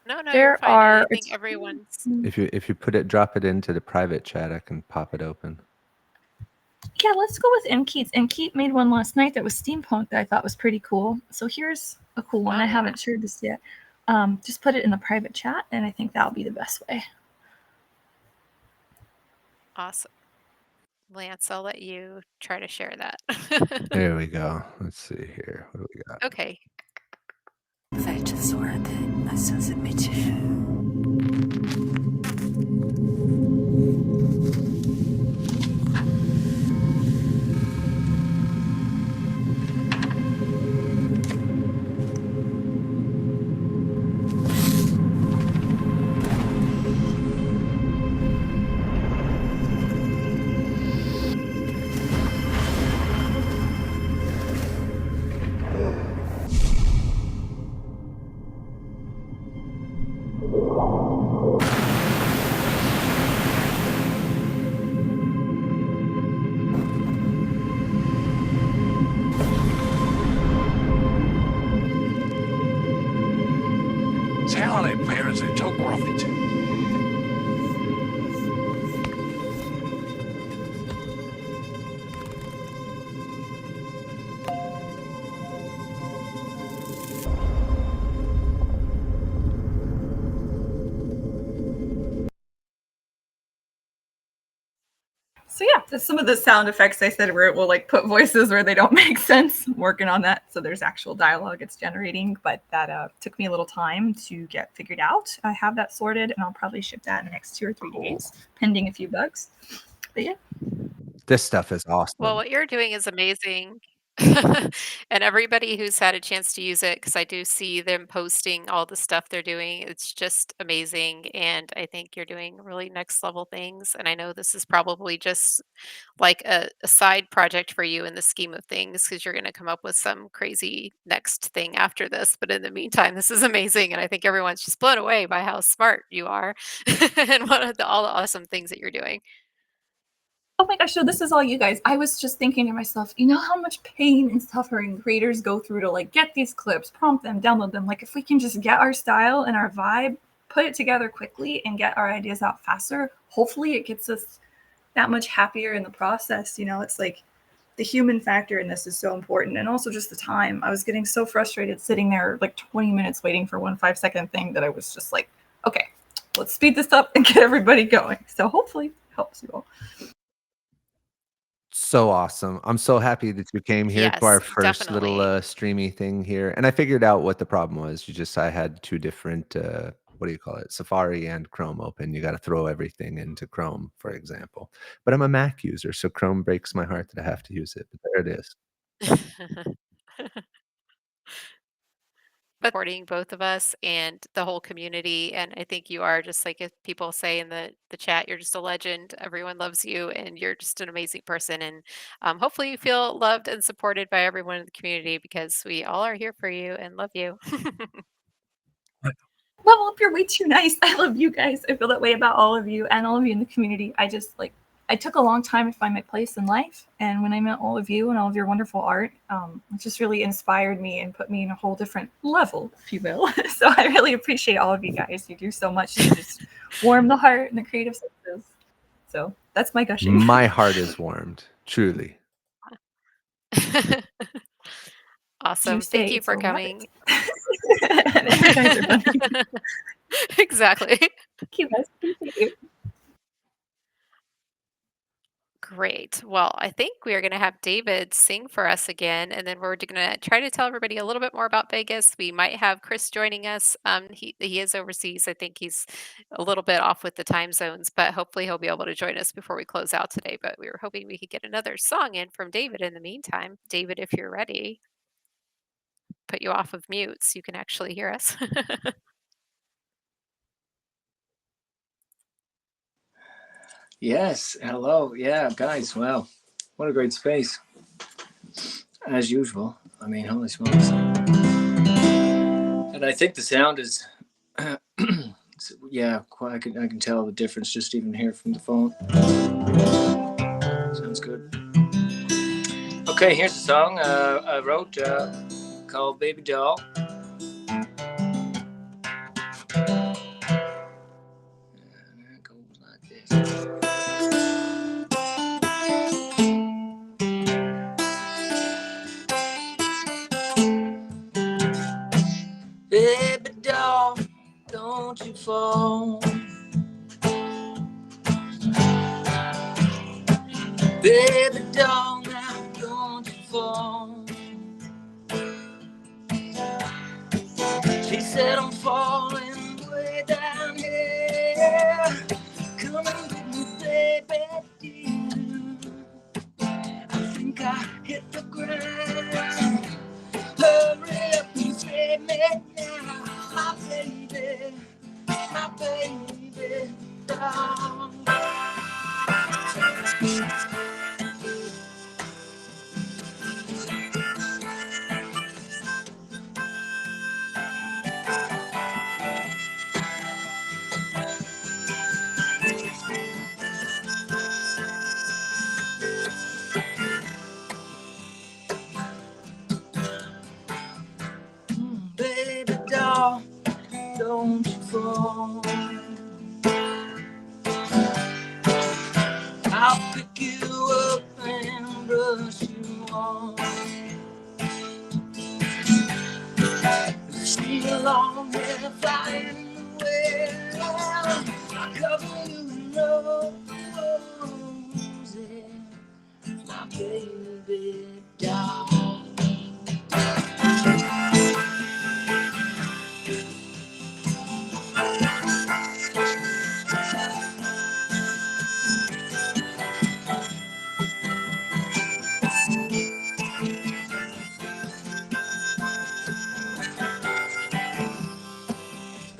[SPEAKER 2] No,
[SPEAKER 7] There
[SPEAKER 2] you're fine.
[SPEAKER 7] are.
[SPEAKER 2] I think everyone's.
[SPEAKER 1] If you drop it into the private chat, I can pop it open.
[SPEAKER 7] Yeah, let's go with Mkeet. Mkeet made one last night that was steampunk that I thought was pretty cool. So here's a cool one. I haven't shared this yet. Just put it in the private chat, and I think that'll be the best way.
[SPEAKER 2] Awesome. Lance, I'll let you try to share that.
[SPEAKER 1] There we go. Let's see here. What do we got?
[SPEAKER 2] Okay.
[SPEAKER 7] So yeah, that's some of the sound effects I said where it will like put voices where they don't make sense. I'm working on that. So there's actual dialogue it's generating, but that took me a little time to get figured out. I have that sorted and I'll probably ship that in the next 2 or 3 days, pending a few bugs. But yeah.
[SPEAKER 1] This stuff is awesome.
[SPEAKER 2] Well, what you're doing is amazing. And everybody who's had a chance to use it, because I do see them posting all the stuff they're doing, it's just amazing. And I think you're doing really next level things. And I know this is probably just like a side project for you in the scheme of things, because you're going to come up with some crazy next thing after this. But in the meantime, this is amazing. And I think everyone's just blown away by how smart you are and all the awesome things that you're doing.
[SPEAKER 7] Oh my gosh, so this is all you guys. I was just thinking to myself, you know how much pain and suffering creators go through to like get these clips, prompt them, download them. Like if we can just get our style and our vibe, put it together quickly and get our ideas out faster, hopefully it gets us that much happier in the process. You know, it's like the human factor in this is so important. And also just the time. I was getting so frustrated sitting there like 20 minutes waiting for 1 5-second thing that I was just like, okay, let's speed this up and get everybody going. So hopefully it helps you all.
[SPEAKER 1] So awesome. I'm so happy that you came here to our
[SPEAKER 2] Yes,
[SPEAKER 1] first little
[SPEAKER 2] definitely.
[SPEAKER 1] streamy thing here. And I figured out what the problem was. I had two different, what do you call it? Safari and Chrome open. You got to throw everything into Chrome, for example. But I'm a Mac user, so Chrome breaks my heart that I have to use it. But there it is.
[SPEAKER 2] But supporting both of us and the whole community. And I think you are, just like if people say in the chat, you're just a legend. Everyone loves you and you're just an amazing person. And hopefully you feel loved and supported by everyone in the community, because we all are here for you and love you.
[SPEAKER 7] Level up, you're way too nice. I love you guys. I feel that way about all of you and all of you in the community. I took a long time to find my place in life. And when I met all of you and all of your wonderful art, it just really inspired me and put me in a whole different level, if you will. So I really appreciate all of you guys. You do so much to just warm the heart and the creative senses. So that's my gushing.
[SPEAKER 1] My heart is warmed, truly.
[SPEAKER 2] Awesome.
[SPEAKER 7] You say
[SPEAKER 2] Thank you
[SPEAKER 7] it's
[SPEAKER 2] for
[SPEAKER 7] a rabbit.
[SPEAKER 2] coming.
[SPEAKER 7] You guys are funny.
[SPEAKER 2] Exactly.
[SPEAKER 7] Thank you guys. Appreciate you.
[SPEAKER 2] Great. Well, I think we are going to have David sing for us again, and then we're going to try to tell everybody a little bit more about Vegas. We might have Chris joining us. He is overseas. I think he's a little bit off with the time zones, but hopefully he'll be able to join us before we close out today. But we were hoping we could get another song in from David in the meantime. David, if you're ready, put you off of mute so you can actually hear us.
[SPEAKER 3] Yes, hello. Yeah, guys, wow. What a great space. As usual. I mean, holy smokes. And I think the sound is, yeah, I can tell the difference just even here from the phone. Sounds good. Okay, here's a song I wrote called Baby Doll. And it goes like this. Baby doll, don't you fall. Baby doll, now don't you fall. She said I'm falling way down here. Come and get me, baby dear. I think I hit the ground. Hurry up and save me now, my baby doll. Baby doll, don't you fall. I'll pick you up and brush you off. See you along with a flying away. I'll cover you in roses, my baby doll.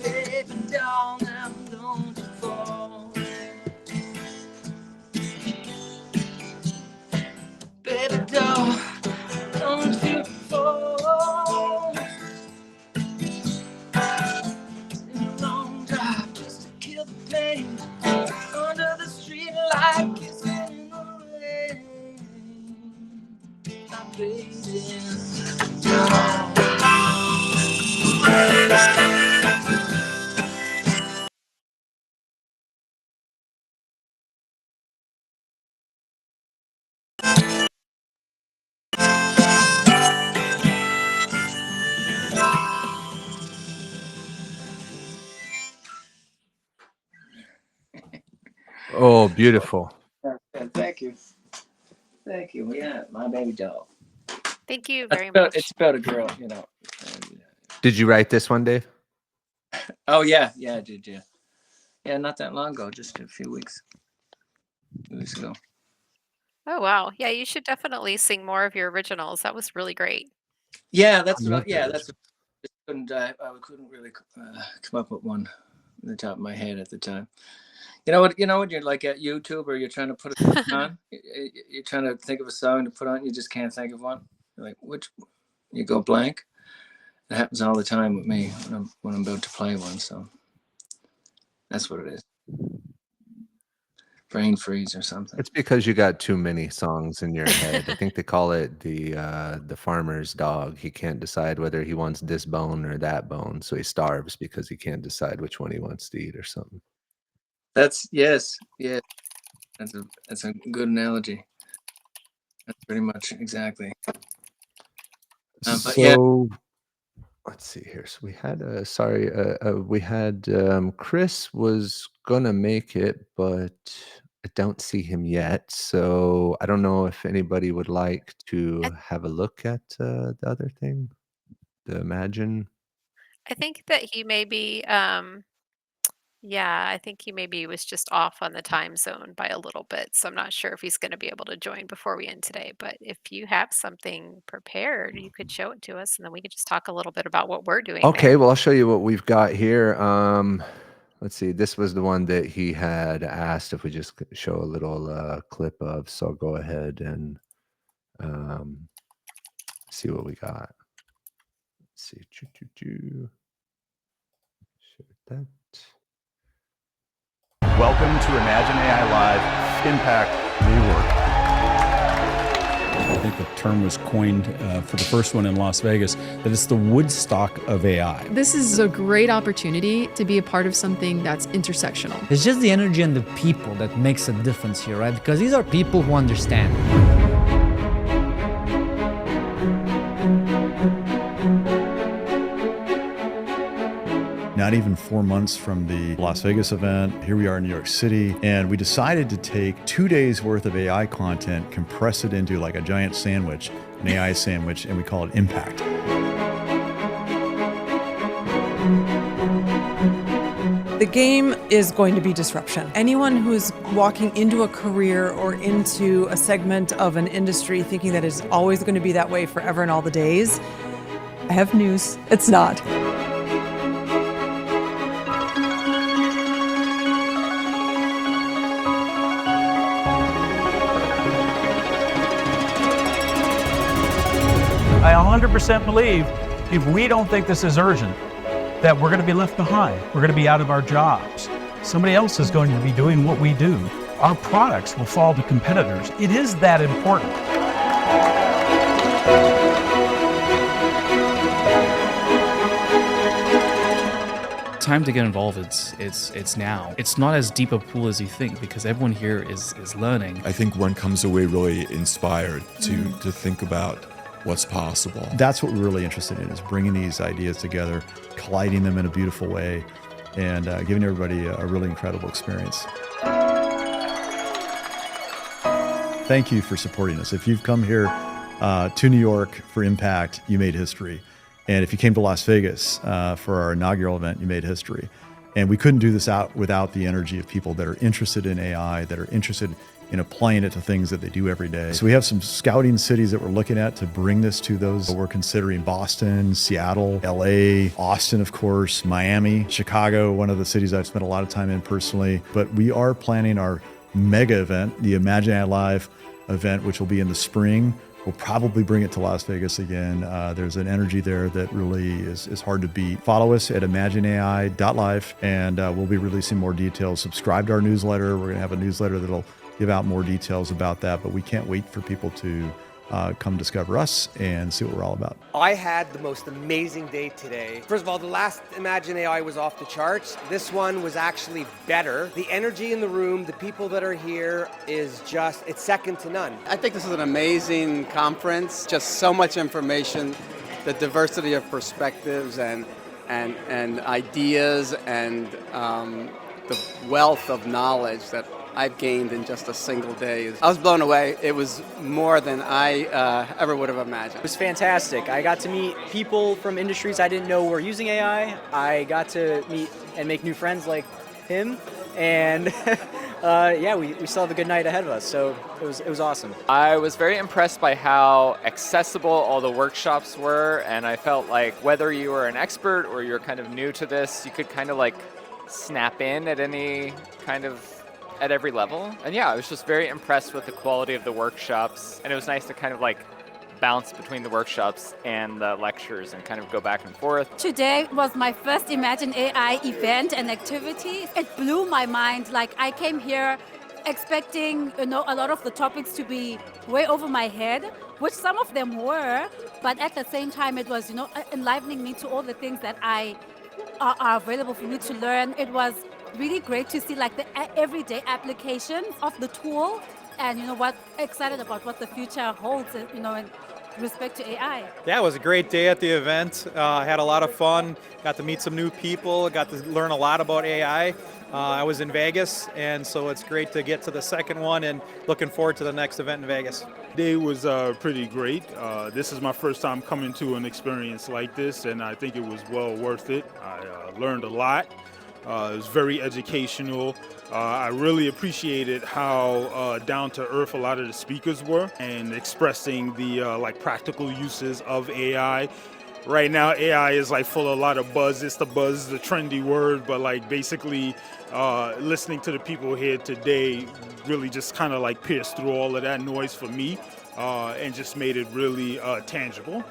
[SPEAKER 3] Baby doll, now don't you fall. Baby doll, fading.
[SPEAKER 1] Oh, beautiful.
[SPEAKER 3] Thank you. Thank you. Yeah, my baby doll.
[SPEAKER 2] Thank you
[SPEAKER 3] It's
[SPEAKER 2] very
[SPEAKER 3] about,
[SPEAKER 2] much.
[SPEAKER 3] it's about a girl, you know. And,
[SPEAKER 1] Did you write this one, Dave?
[SPEAKER 3] oh yeah, I did. Yeah, not that long ago, just a few weeks ago.
[SPEAKER 2] Oh, wow. Yeah, you should definitely sing more of your originals. That was really great.
[SPEAKER 3] Yeah, that's
[SPEAKER 1] I love
[SPEAKER 3] what. Yeah,
[SPEAKER 1] those.
[SPEAKER 3] that's. I couldn't really come up with one on the top of my head at the time. You know what? You're like at YouTube or you're trying to put a song on. You're trying to think of a song to put on. You just can't think of one. You're like, which? You go blank. It happens all the time with me when I'm about to play one. So that's what it is. Brain freeze or something.
[SPEAKER 1] It's because you got too many songs in your head. I think they call it the farmer's dog. He can't decide whether he wants this bone or that bone, so he starves because he can't decide which one he wants to eat or something.
[SPEAKER 3] That's yes. That's a good analogy. That's pretty much exactly. But yeah,
[SPEAKER 1] So let's see here. So we had Chris was gonna make it, but I don't see him yet. So I don't know if anybody would like to have a look at the other thing, the Imagine.
[SPEAKER 2] I think that he may be, yeah, I think he maybe was just off on the time zone by a little bit. So I'm not sure if he's going to be able to join before we end today. But if you have something prepared, you could show it to us and then we could just talk a little bit about what we're doing
[SPEAKER 1] Okay,
[SPEAKER 2] there.
[SPEAKER 1] well, I'll show you what we've got here. Let's see. This was the one that he had asked if we just show a little clip of. So I'll go ahead and see what we got. Let's see. Share that.
[SPEAKER 8] Welcome to Imagine AI Live Impact New York.
[SPEAKER 9] I think the term was coined for the first one in Las Vegas, that it's the Woodstock of AI.
[SPEAKER 10] This is a great opportunity to be a part of something that's intersectional.
[SPEAKER 11] It's just the energy and the people that makes a difference here, right? Because these are people who understand.
[SPEAKER 9] Not even 4 months from the Las Vegas event, here we are in New York City, and we decided to take 2 days worth of AI content, compress it into like a giant sandwich, an AI sandwich, and we call it Impact.
[SPEAKER 12] The game is going to be disruption. Anyone who's walking into a career or into a segment of an industry thinking that it's always going to be that way forever and all the days, I have news, it's not.
[SPEAKER 8] I 100% believe if we don't think this is urgent, that we're going to be left behind. We're going to be out of our jobs. Somebody else is going to be doing what we do. Our products will fall to competitors. It is that important.
[SPEAKER 13] Time to get involved. It's now. It's not as deep a pool as you think because everyone here is learning.
[SPEAKER 14] I think one comes away really inspired to think about what's possible.
[SPEAKER 9] That's what we're really interested in, is bringing these ideas together, colliding them in a beautiful way, and giving everybody a really incredible experience. Thank you for supporting us. If you've come here to New York for Impact, you made history. And if you came to Las Vegas for our inaugural event, you made history. And we couldn't do this without the energy of people that are interested in AI, that are interested in applying it to things that they do every day. So we have some scouting cities that we're looking at to bring this to those. We're considering Boston, Seattle, LA, Austin, of course, Miami, Chicago, one of the cities I've spent a lot of time in personally. But we are planning our mega event, the Imagine AI Live event, which will be in the spring. We'll probably bring it to Las Vegas again. There's an energy there that really is hard to beat. Follow us at imagineai.live, and we'll be releasing more details. Subscribe to our newsletter. We're gonna have a newsletter that'll give out more details about that, but we can't wait for people to come discover us and see what we're all about.
[SPEAKER 15] I had the most amazing day today. First of all, the last Imagine AI was off the charts. This one was actually better. The energy in the room, the people that are here is just, it's second to none.
[SPEAKER 16] I think this is an amazing conference. Just so much information, the diversity of perspectives and ideas and the wealth of knowledge that I've gained in just a single day. I was blown away. It was more than I ever would have imagined.
[SPEAKER 17] It was fantastic. I got to meet people from industries I didn't know were using AI. I got to meet and make new friends like him. And yeah, we still have a good night ahead of us. So it was awesome.
[SPEAKER 18] I was very impressed by how accessible all the workshops were. And I felt like whether you were an expert or you're kind of new to this, you could kind of like snap in at any kind of at every level. And yeah, I was just very impressed with the quality of the workshops. And it was nice to kind of like bounce between the workshops and the lectures and kind of go back and forth.
[SPEAKER 19] Today was my first Imagine AI event and activity. It blew my mind. Like I came here expecting, a lot of the topics to be way over my head, which some of them were, but at the same time it was, enlivening me to all the things that are available for me to learn. It was really great to see like the everyday applications of the tool and excited about what the future holds, in respect to AI.
[SPEAKER 20] Yeah, it was a great day at the event. Had a lot of fun, got to meet some new people, got to learn a lot about AI. I was in Vegas, and so it's great to get to the second one and looking forward to the next event in Vegas.
[SPEAKER 21] Day was pretty great. This is my first time coming to an experience like this, and I think it was well worth it. I learned a lot. It was very educational. I really appreciated how down to earth a lot of the speakers were and expressing the practical uses of AI. Right now, AI is full of a lot of buzz. It's the buzz, the trendy word, but basically listening to the people here today really just kind of pierced through all of that noise for me and just made it really tangible.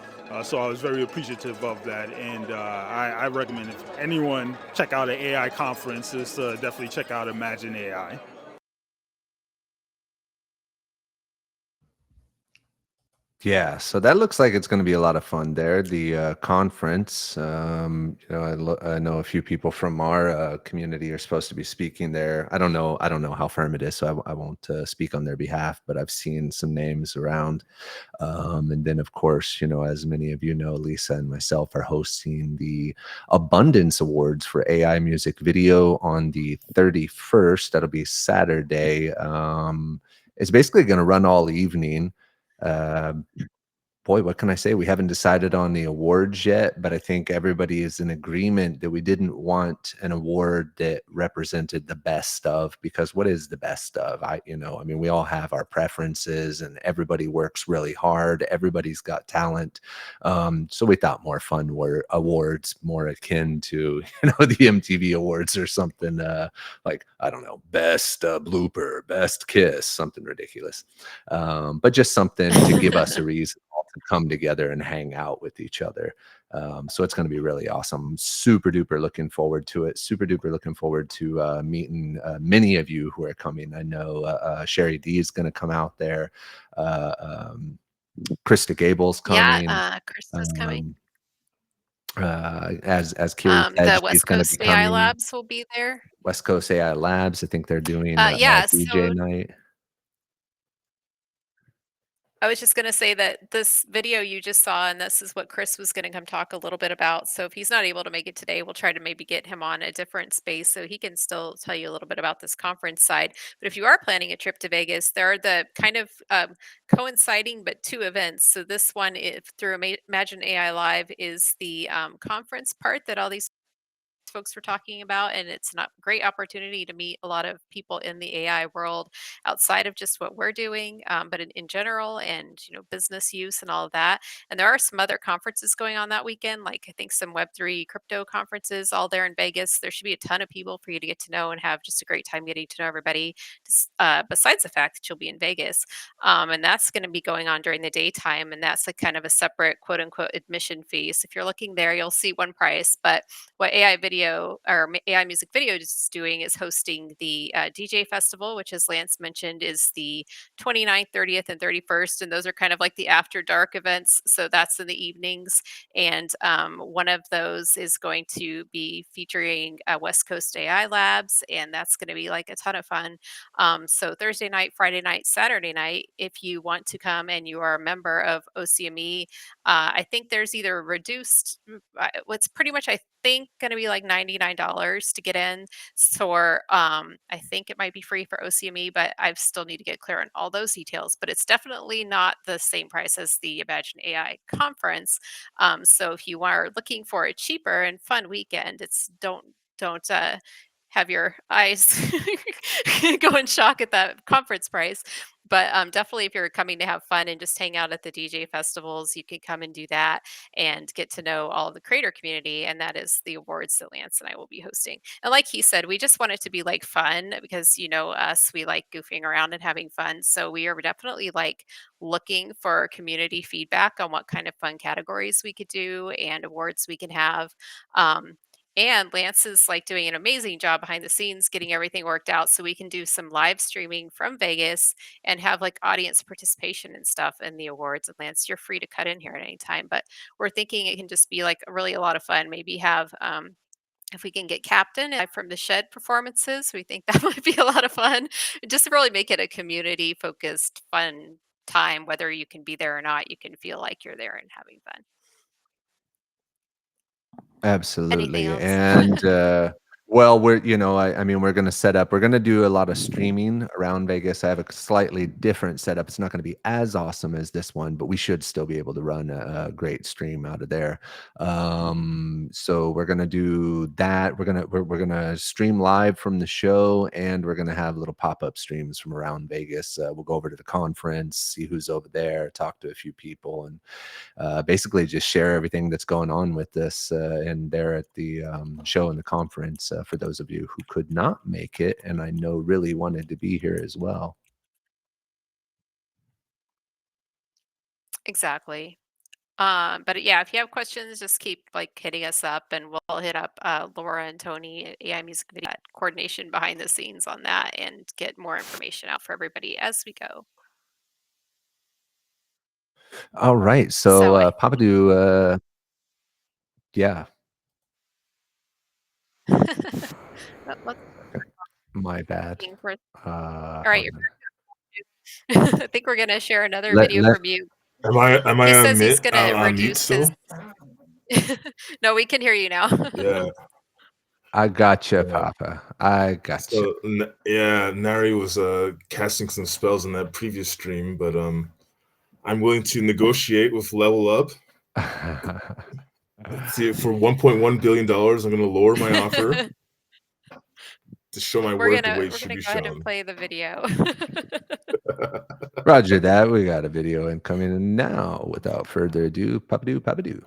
[SPEAKER 21] So I was very appreciative of that, and I recommend if anyone check out an AI conference, definitely check out Imagine AI.
[SPEAKER 1] Yeah, so that looks like it's going to be a lot of fun there. The conference, I know a few people from our community are supposed to be speaking there. I don't know how firm it is, so I won't speak on their behalf. But I've seen some names around, and then of course, as many of you know, Lisa and myself are hosting the Abundance Awards for AI music video on the 31st. That'll be Saturday. It's basically going to run all evening. Boy, what can I say? We haven't decided on the awards yet, but I think everybody is in agreement that we didn't want an award that represented the best of, because what is the best of? We all have our preferences and everybody works really hard. Everybody's got talent. So we thought more fun were awards more akin to, the MTV awards or something I don't know, best blooper, best kiss, something ridiculous. But just something to give us a reason to come together and hang out with each other. So it's going to be really awesome. Super duper looking forward to it. Super duper looking forward to meeting many of you who are coming. I know Sherry D is going to come out there. Krista Gable's coming.
[SPEAKER 2] Yeah, Krista's coming.
[SPEAKER 1] As Kiri said,
[SPEAKER 2] The
[SPEAKER 1] she's
[SPEAKER 2] West
[SPEAKER 1] going to
[SPEAKER 2] Coast
[SPEAKER 1] be
[SPEAKER 2] AI
[SPEAKER 1] coming.
[SPEAKER 2] Labs will be there.
[SPEAKER 1] West Coast AI Labs. I think they're doing
[SPEAKER 2] Yeah,
[SPEAKER 1] DJ
[SPEAKER 2] so
[SPEAKER 1] night.
[SPEAKER 2] I was just going to say that this video you just saw, and this is what Chris was going to come talk a little bit about. So if he's not able to make it today, we'll try to maybe get him on a different space so he can still tell you a little bit about this conference side. But if you are planning a trip to Vegas, there are the kind of coinciding but two events. So this one, through Imagine AI Live, is the conference part that all these folks were talking about, and it's a great opportunity to meet a lot of people in the AI world outside of just what we're doing, but in general, and business use and all of that. And there are some other conferences going on that weekend, like I think some Web3 crypto conferences all there in Vegas. There should be a ton of people for you to get to know and have just a great time getting to know everybody, besides the fact that you'll be in Vegas. And that's going to be going on during the daytime, and that's kind of a separate quote unquote admission fee. So if you're looking there, you'll see one price, but what AI video video or AI music video is doing is hosting the DJ festival, which, as Lance mentioned, is the 29th, 30th, and 31st. And those are kind of like the after dark events. So that's in the evenings. And one of those is going to be featuring West Coast AI Labs. And that's going to be like a ton of fun. So Thursday night, Friday night, Saturday night, if you want to come and you are a member of OCME, I think there's either reduced, what's pretty much, I think, going to be like $99 to get in. So I think it might be free for OCME, but I still need to get clear on all those details. But it's definitely not the same price as the Imagine AI conference. So if you are looking for a cheaper and fun weekend, don't have your eyes go in shock at that conference price. But definitely, if you're coming to have fun and just hang out at the DJ festivals, you can come and do that and get to know all of the creator community. And that is the awards that Lance and I will be hosting. And like he said, we just want it to be like fun because, you know, us, we like goofing around and having fun. So we are definitely like looking for community feedback on what kind of fun categories we could do and awards we can have. And Lance is like doing an amazing job behind the scenes getting everything worked out so we can do some live streaming from Vegas and have like audience participation and stuff in the awards. And Lance, you're free to cut in here at any time, but we're thinking it can just be like really a lot of fun. Maybe have if we can get Captain from the Shed performances, we think that might be a lot of fun. Just to really make it a community focused fun time, whether you can be there or not, you can feel like you're there and having fun. Anything
[SPEAKER 1] Absolutely.
[SPEAKER 2] else?
[SPEAKER 1] And well, I mean, we're going to do a lot of streaming around Vegas. I have a slightly different setup. It's not going to be as awesome as this one, but we should still be able to run a great stream out of there. So we're going to do that. We're going to stream live from the show, and we're going to have little pop-up streams from around Vegas. We'll go over to the conference, see who's over there, talk to a few people, and basically just share everything that's going on with this and there at the show and the conference for those of you who could not make it and I know really wanted to be here as well.
[SPEAKER 2] Exactly. But yeah, if you have questions, just keep like hitting us up and we'll hit up Laura and Tony at AI Music Video coordination behind the scenes on that and get more information out for everybody as we go.
[SPEAKER 1] All right. So Papadu, yeah. My bad.
[SPEAKER 2] All right. I think we're going to share another video from you.
[SPEAKER 4] Am I
[SPEAKER 2] He
[SPEAKER 4] on
[SPEAKER 2] says he's
[SPEAKER 4] mute?
[SPEAKER 2] going to
[SPEAKER 4] On mute
[SPEAKER 2] reduce his.
[SPEAKER 4] still?
[SPEAKER 2] No, we can hear you now.
[SPEAKER 4] Yeah.
[SPEAKER 1] I gotcha, Papa. I gotcha.
[SPEAKER 4] So yeah, Nari was casting some spells in that previous stream, but I'm willing to negotiate with Level Up. See, for $1.1 billion, I'm going to lower my offer to show my worth the way it should be shown.
[SPEAKER 2] Go ahead and play the video.
[SPEAKER 1] Roger that. We got a video incoming now. Without further ado, Papadu Papadu.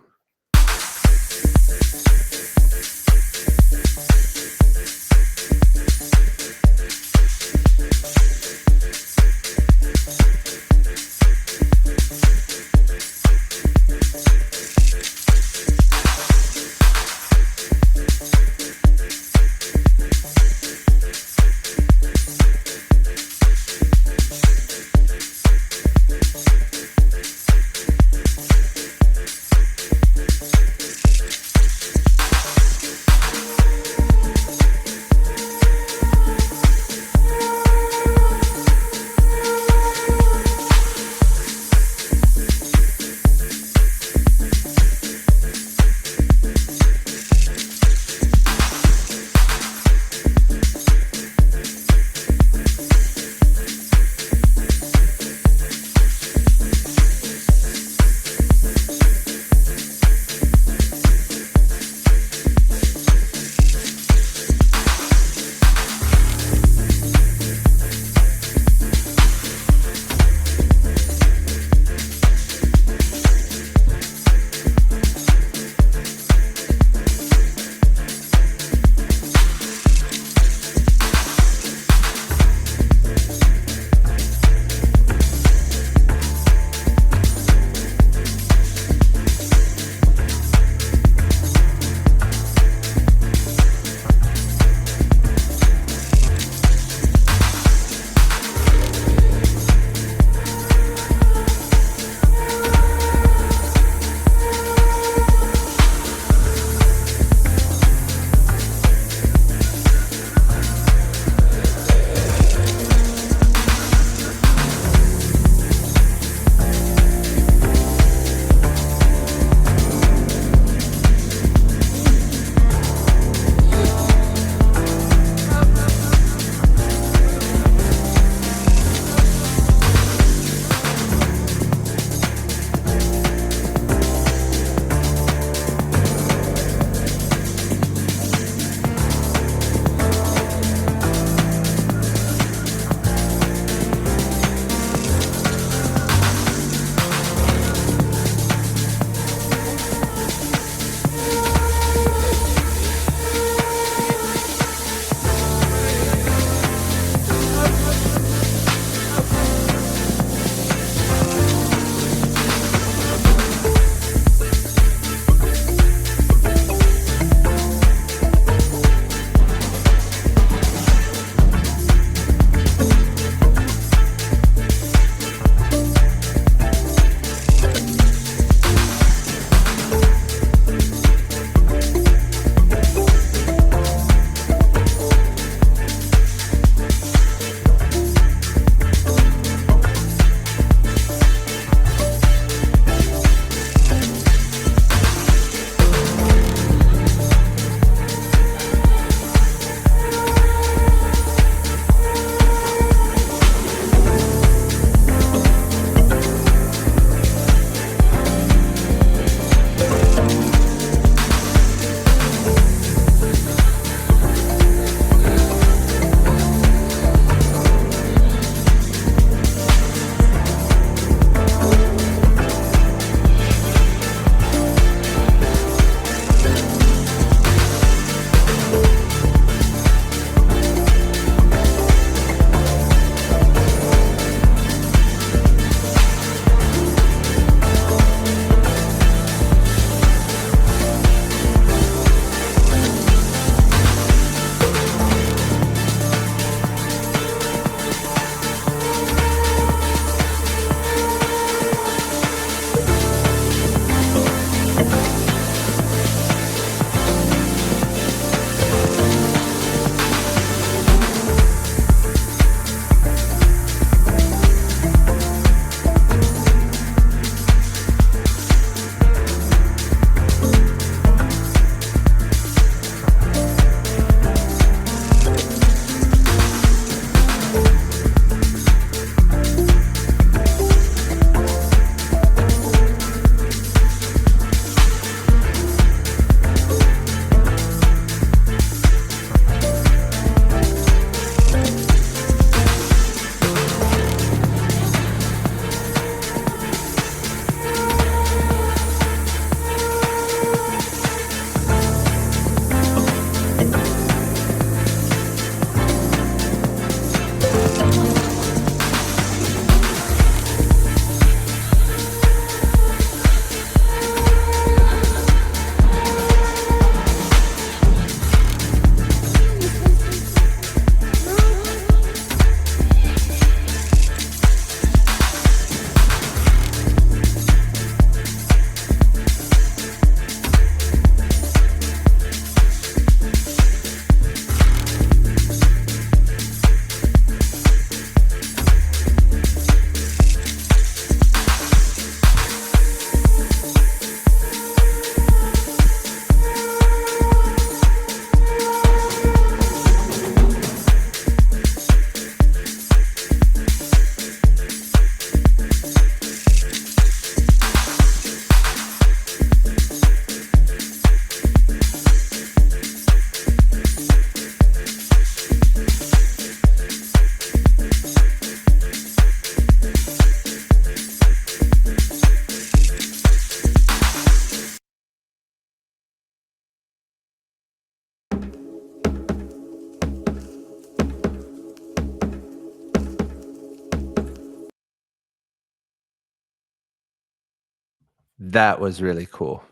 [SPEAKER 1] That was really cool.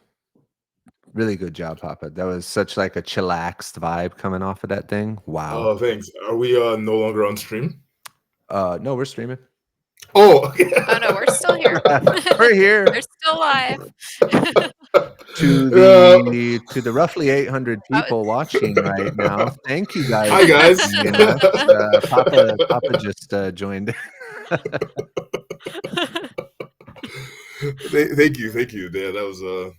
[SPEAKER 1] Really good job, Papa. That was such like a chillaxed vibe coming off of that thing. Wow.
[SPEAKER 4] Oh, thanks. Are we no longer on stream?
[SPEAKER 1] No, we're streaming.
[SPEAKER 4] Oh, okay.
[SPEAKER 2] Oh no, we're still here.
[SPEAKER 1] We're here.
[SPEAKER 2] We're still live.
[SPEAKER 1] To
[SPEAKER 4] Yeah.
[SPEAKER 1] the roughly 800 people watching right now. Thank you guys.
[SPEAKER 4] Hi,
[SPEAKER 1] for
[SPEAKER 4] guys.
[SPEAKER 1] joining us. Papa just joined.
[SPEAKER 4] Thank you. Yeah, that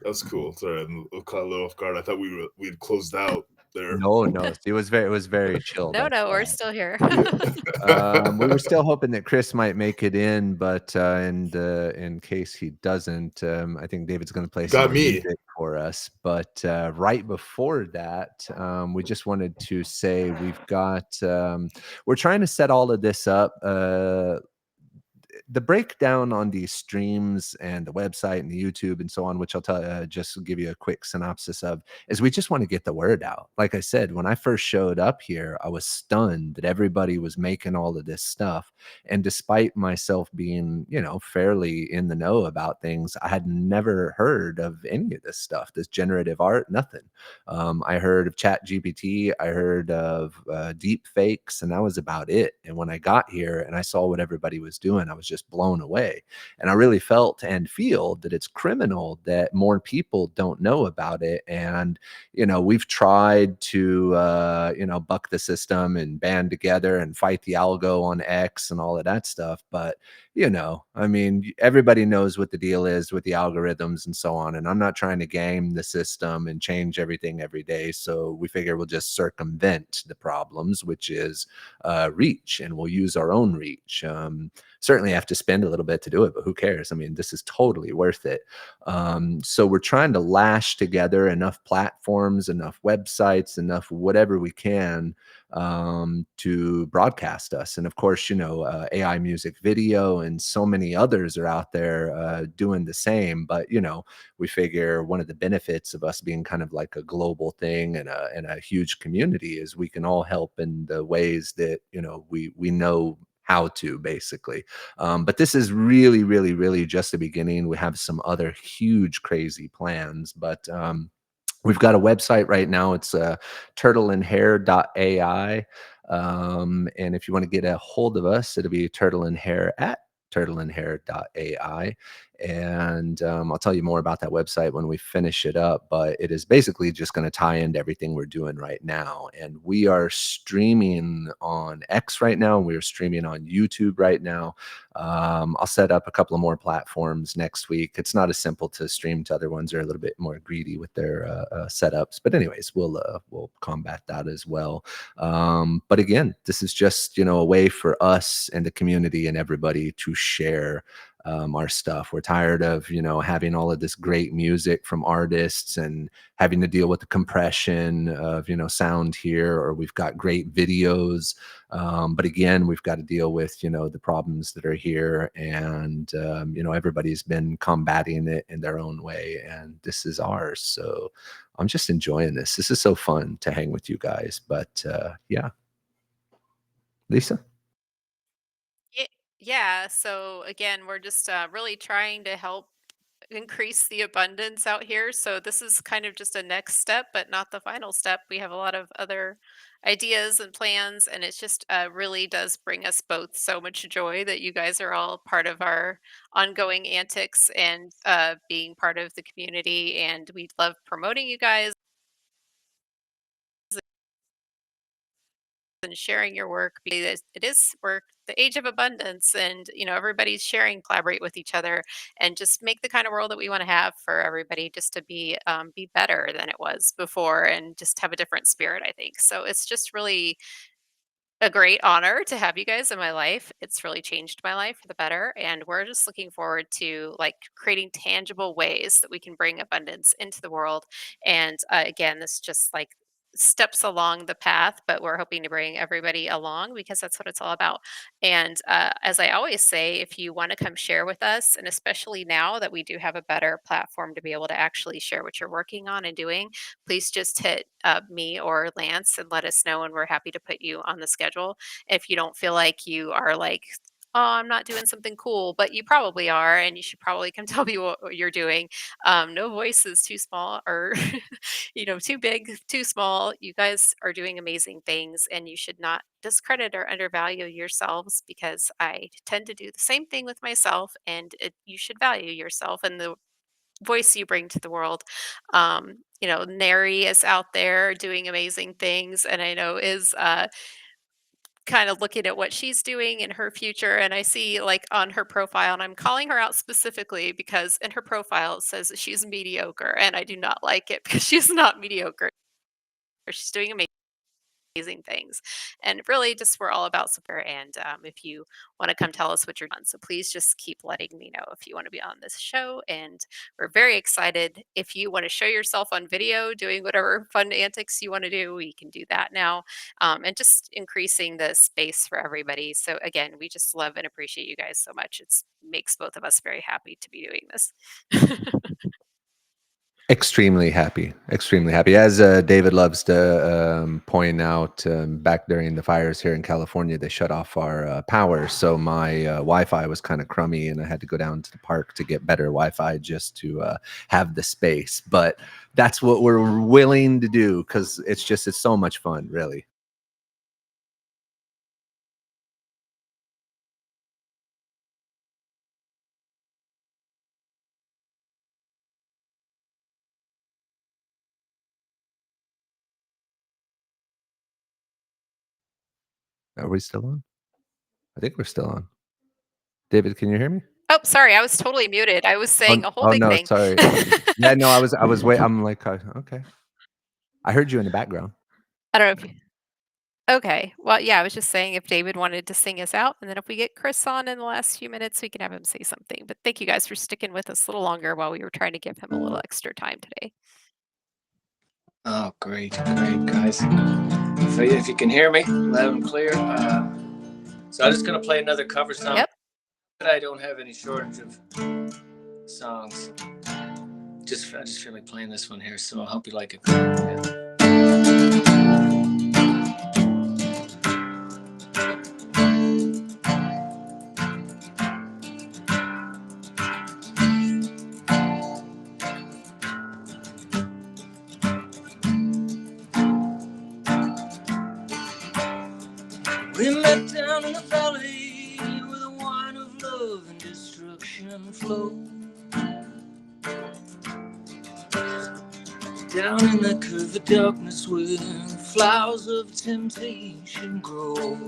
[SPEAKER 4] was cool. Sorry, I'm caught a little off guard. I thought we had closed out there.
[SPEAKER 1] No. It was very chill.
[SPEAKER 2] No,
[SPEAKER 1] That's
[SPEAKER 2] no, we're
[SPEAKER 1] why.
[SPEAKER 2] still here.
[SPEAKER 1] We were still hoping that Chris might make it in, but in case he doesn't, I think David's going to play some
[SPEAKER 4] Got me.
[SPEAKER 1] music for us. But right before that, we just wanted to say we're trying to set all of this up. The breakdown on these streams and the website and the YouTube and so on, which I'll just give you a quick synopsis of, is we just want to get the word out. Like I said, when I first showed up here, I was stunned that everybody was making all of this stuff. And despite myself being, fairly in the know about things, I had never heard of any of this stuff, this generative art, nothing. I heard of Chat GPT, I heard of deep fakes, and that was about it. And when I got here and I saw what everybody was doing, I was just blown away. And I really felt and feel that it's criminal that more people don't know about it. And, we've tried to, buck the system and band together and fight the algo on X and all of that stuff. But, everybody knows what the deal is with the algorithms and so on. And I'm not trying to game the system and change everything every day. So we figure we'll just circumvent the problems, which is reach, and we'll use our own reach. Certainly have to spend a little bit to do it, but who cares? This is totally worth it. So we're trying to lash together enough platforms, enough websites, enough whatever we can to broadcast us. And of course, AI music video and so many others are out there doing the same. But, we figure one of the benefits of us being kind of like a global thing and a huge community is we can all help in the ways that, we know how to, basically. But this is really, really, really just the beginning. We have some other huge, crazy plans, but we've got a website right now. It's TurtleandHare.ai. And if you want to get a hold of us, it'll be TurtleandHare@TurtleandHare.ai. And I'll tell you more about that website when we finish it up. But it is basically just going to tie into everything we're doing right now. And we are streaming on X right now. We are streaming on YouTube right now. I'll set up a couple of more platforms next week. It's not as simple to stream to other ones. They're a little bit more greedy with their setups. But anyways, we'll combat that as well. But again, this is just, a way for us and the community and everybody to share our stuff. We're tired of, having all of this great music from artists and having to deal with the compression of, sound here, or we've got great videos. But again, we've got to deal with, the problems that are here, and, everybody's been combating it in their own way, and this is ours. So I'm just enjoying this. This is so fun to hang with you guys. But yeah. Lisa?
[SPEAKER 2] Yeah, so again, we're just really trying to help increase the abundance out here. So this is kind of just a next step, but not the final step. We have a lot of other ideas and plans, and it's just really does bring us both so much joy that you guys are all part of our ongoing antics and being part of the community. And we love promoting you guys and sharing your work, because it is work, the age of abundance, and everybody's sharing, collaborate with each other, and just make the kind of world that we want to have for everybody, just to be better than it was before, and just have a different spirit, I think. So it's just really a great honor to have you guys in my life. It's really changed my life for the better, and we're just looking forward to creating tangible ways that we can bring abundance into the world. And again, this just steps along the path, but we're hoping to bring everybody along, because that's what it's all about. And as I always say, if you want to come share with us, and especially now that we do have a better platform to be able to actually share what you're working on and doing, please just hit me or Lance and let us know, and we're happy to put you on the schedule. If you don't feel like you are oh, I'm not doing something cool, but you probably are, and you should probably come tell me what you're doing. No voice is too small or, too big, too small. You guys are doing amazing things, and you should not discredit or undervalue yourselves because I tend to do the same thing with myself, and you should value yourself and the voice you bring to the world. Neri is out there doing amazing things, and I know is kind of looking at what she's doing in her future. And I see like on her profile, and I'm calling her out specifically because in her profile it says that she's mediocre, and I do not like it because she's not mediocre. She's doing amazing things, and really just we're all about support. And if you want to come tell us what you're doing, so please just keep letting me know if you want to be on this show. And we're very excited. If you want to show yourself on video doing whatever fun antics you want to do, we can do that now. And just increasing the space for everybody. So again, we just love and appreciate you guys so much. It makes both of us very happy to be doing this.
[SPEAKER 1] Extremely happy, extremely happy. As David loves to point out, back during the fires here in California, they shut off our power. So my Wi-Fi was kind of crummy, and I had to go down to the park to get better Wi-Fi just to have the space. But that's what we're willing to do because it's so much fun, really. Are we still on? I think we're still on. David, can you hear me?
[SPEAKER 2] Oh, sorry, I was totally muted. I was saying a whole big
[SPEAKER 1] no,
[SPEAKER 2] thing.
[SPEAKER 1] sorry. Yeah, no, I was wait. I'm like, okay. I heard you in the background.
[SPEAKER 2] I don't know if you. Okay. Well, yeah, I was just saying if David wanted to sing us out, and then if we get Chris on in the last few minutes, we can have him say something. But thank you guys for sticking with us a little longer while we were trying to give him a little extra time today.
[SPEAKER 3] Oh, great, guys. So if you can hear me loud and clear. So I'm just going to play another cover song.
[SPEAKER 2] Yep.
[SPEAKER 3] I don't have any shortage of songs. I just feel like playing this one here, so I hope you like it. Yeah. We met down in the valley where the wine of love and destruction flowed. Down in that curve of darkness where the flowers of temptation grow.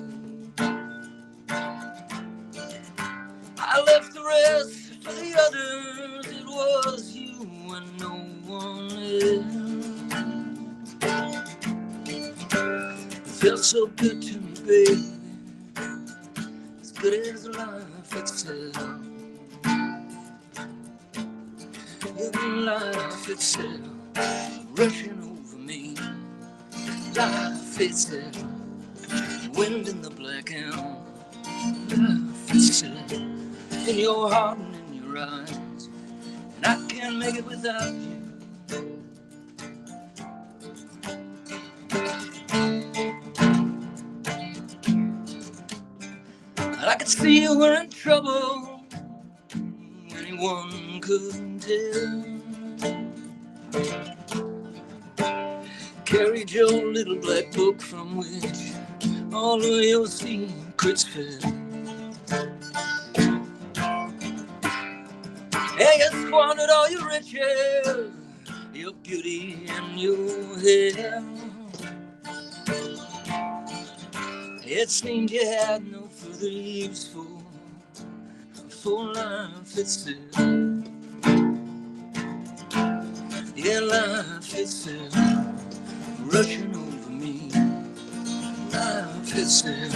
[SPEAKER 3] I left the rest for the others. It was you and no one else. It felt so good to me, baby, as good as life itself. Even life itself rushing over me. Life itself, wind in the black elm. Life itself, in your heart and in your eyes, and I can't make it without you. I could see you were in trouble, anyone couldn't tell. Carried your little black book from which all of your secrets fell. Yeah, you squandered all your riches, your beauty and your hair. It seemed you had no further use for life itself. Yeah, life itself rushing over me. Life itself,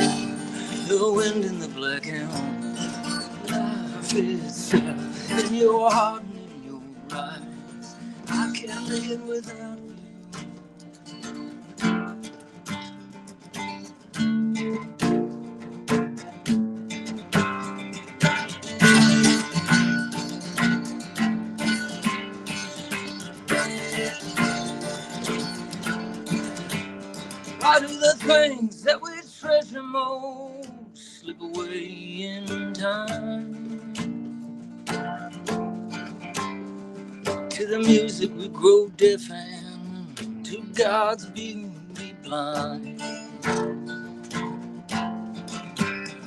[SPEAKER 3] the wind in the black elm. Life itself, in your heart and in your eyes. I can't make it without you. Why do the things that we treasure most slip slip away in time. To the music we grow deaf and to God's view we blind.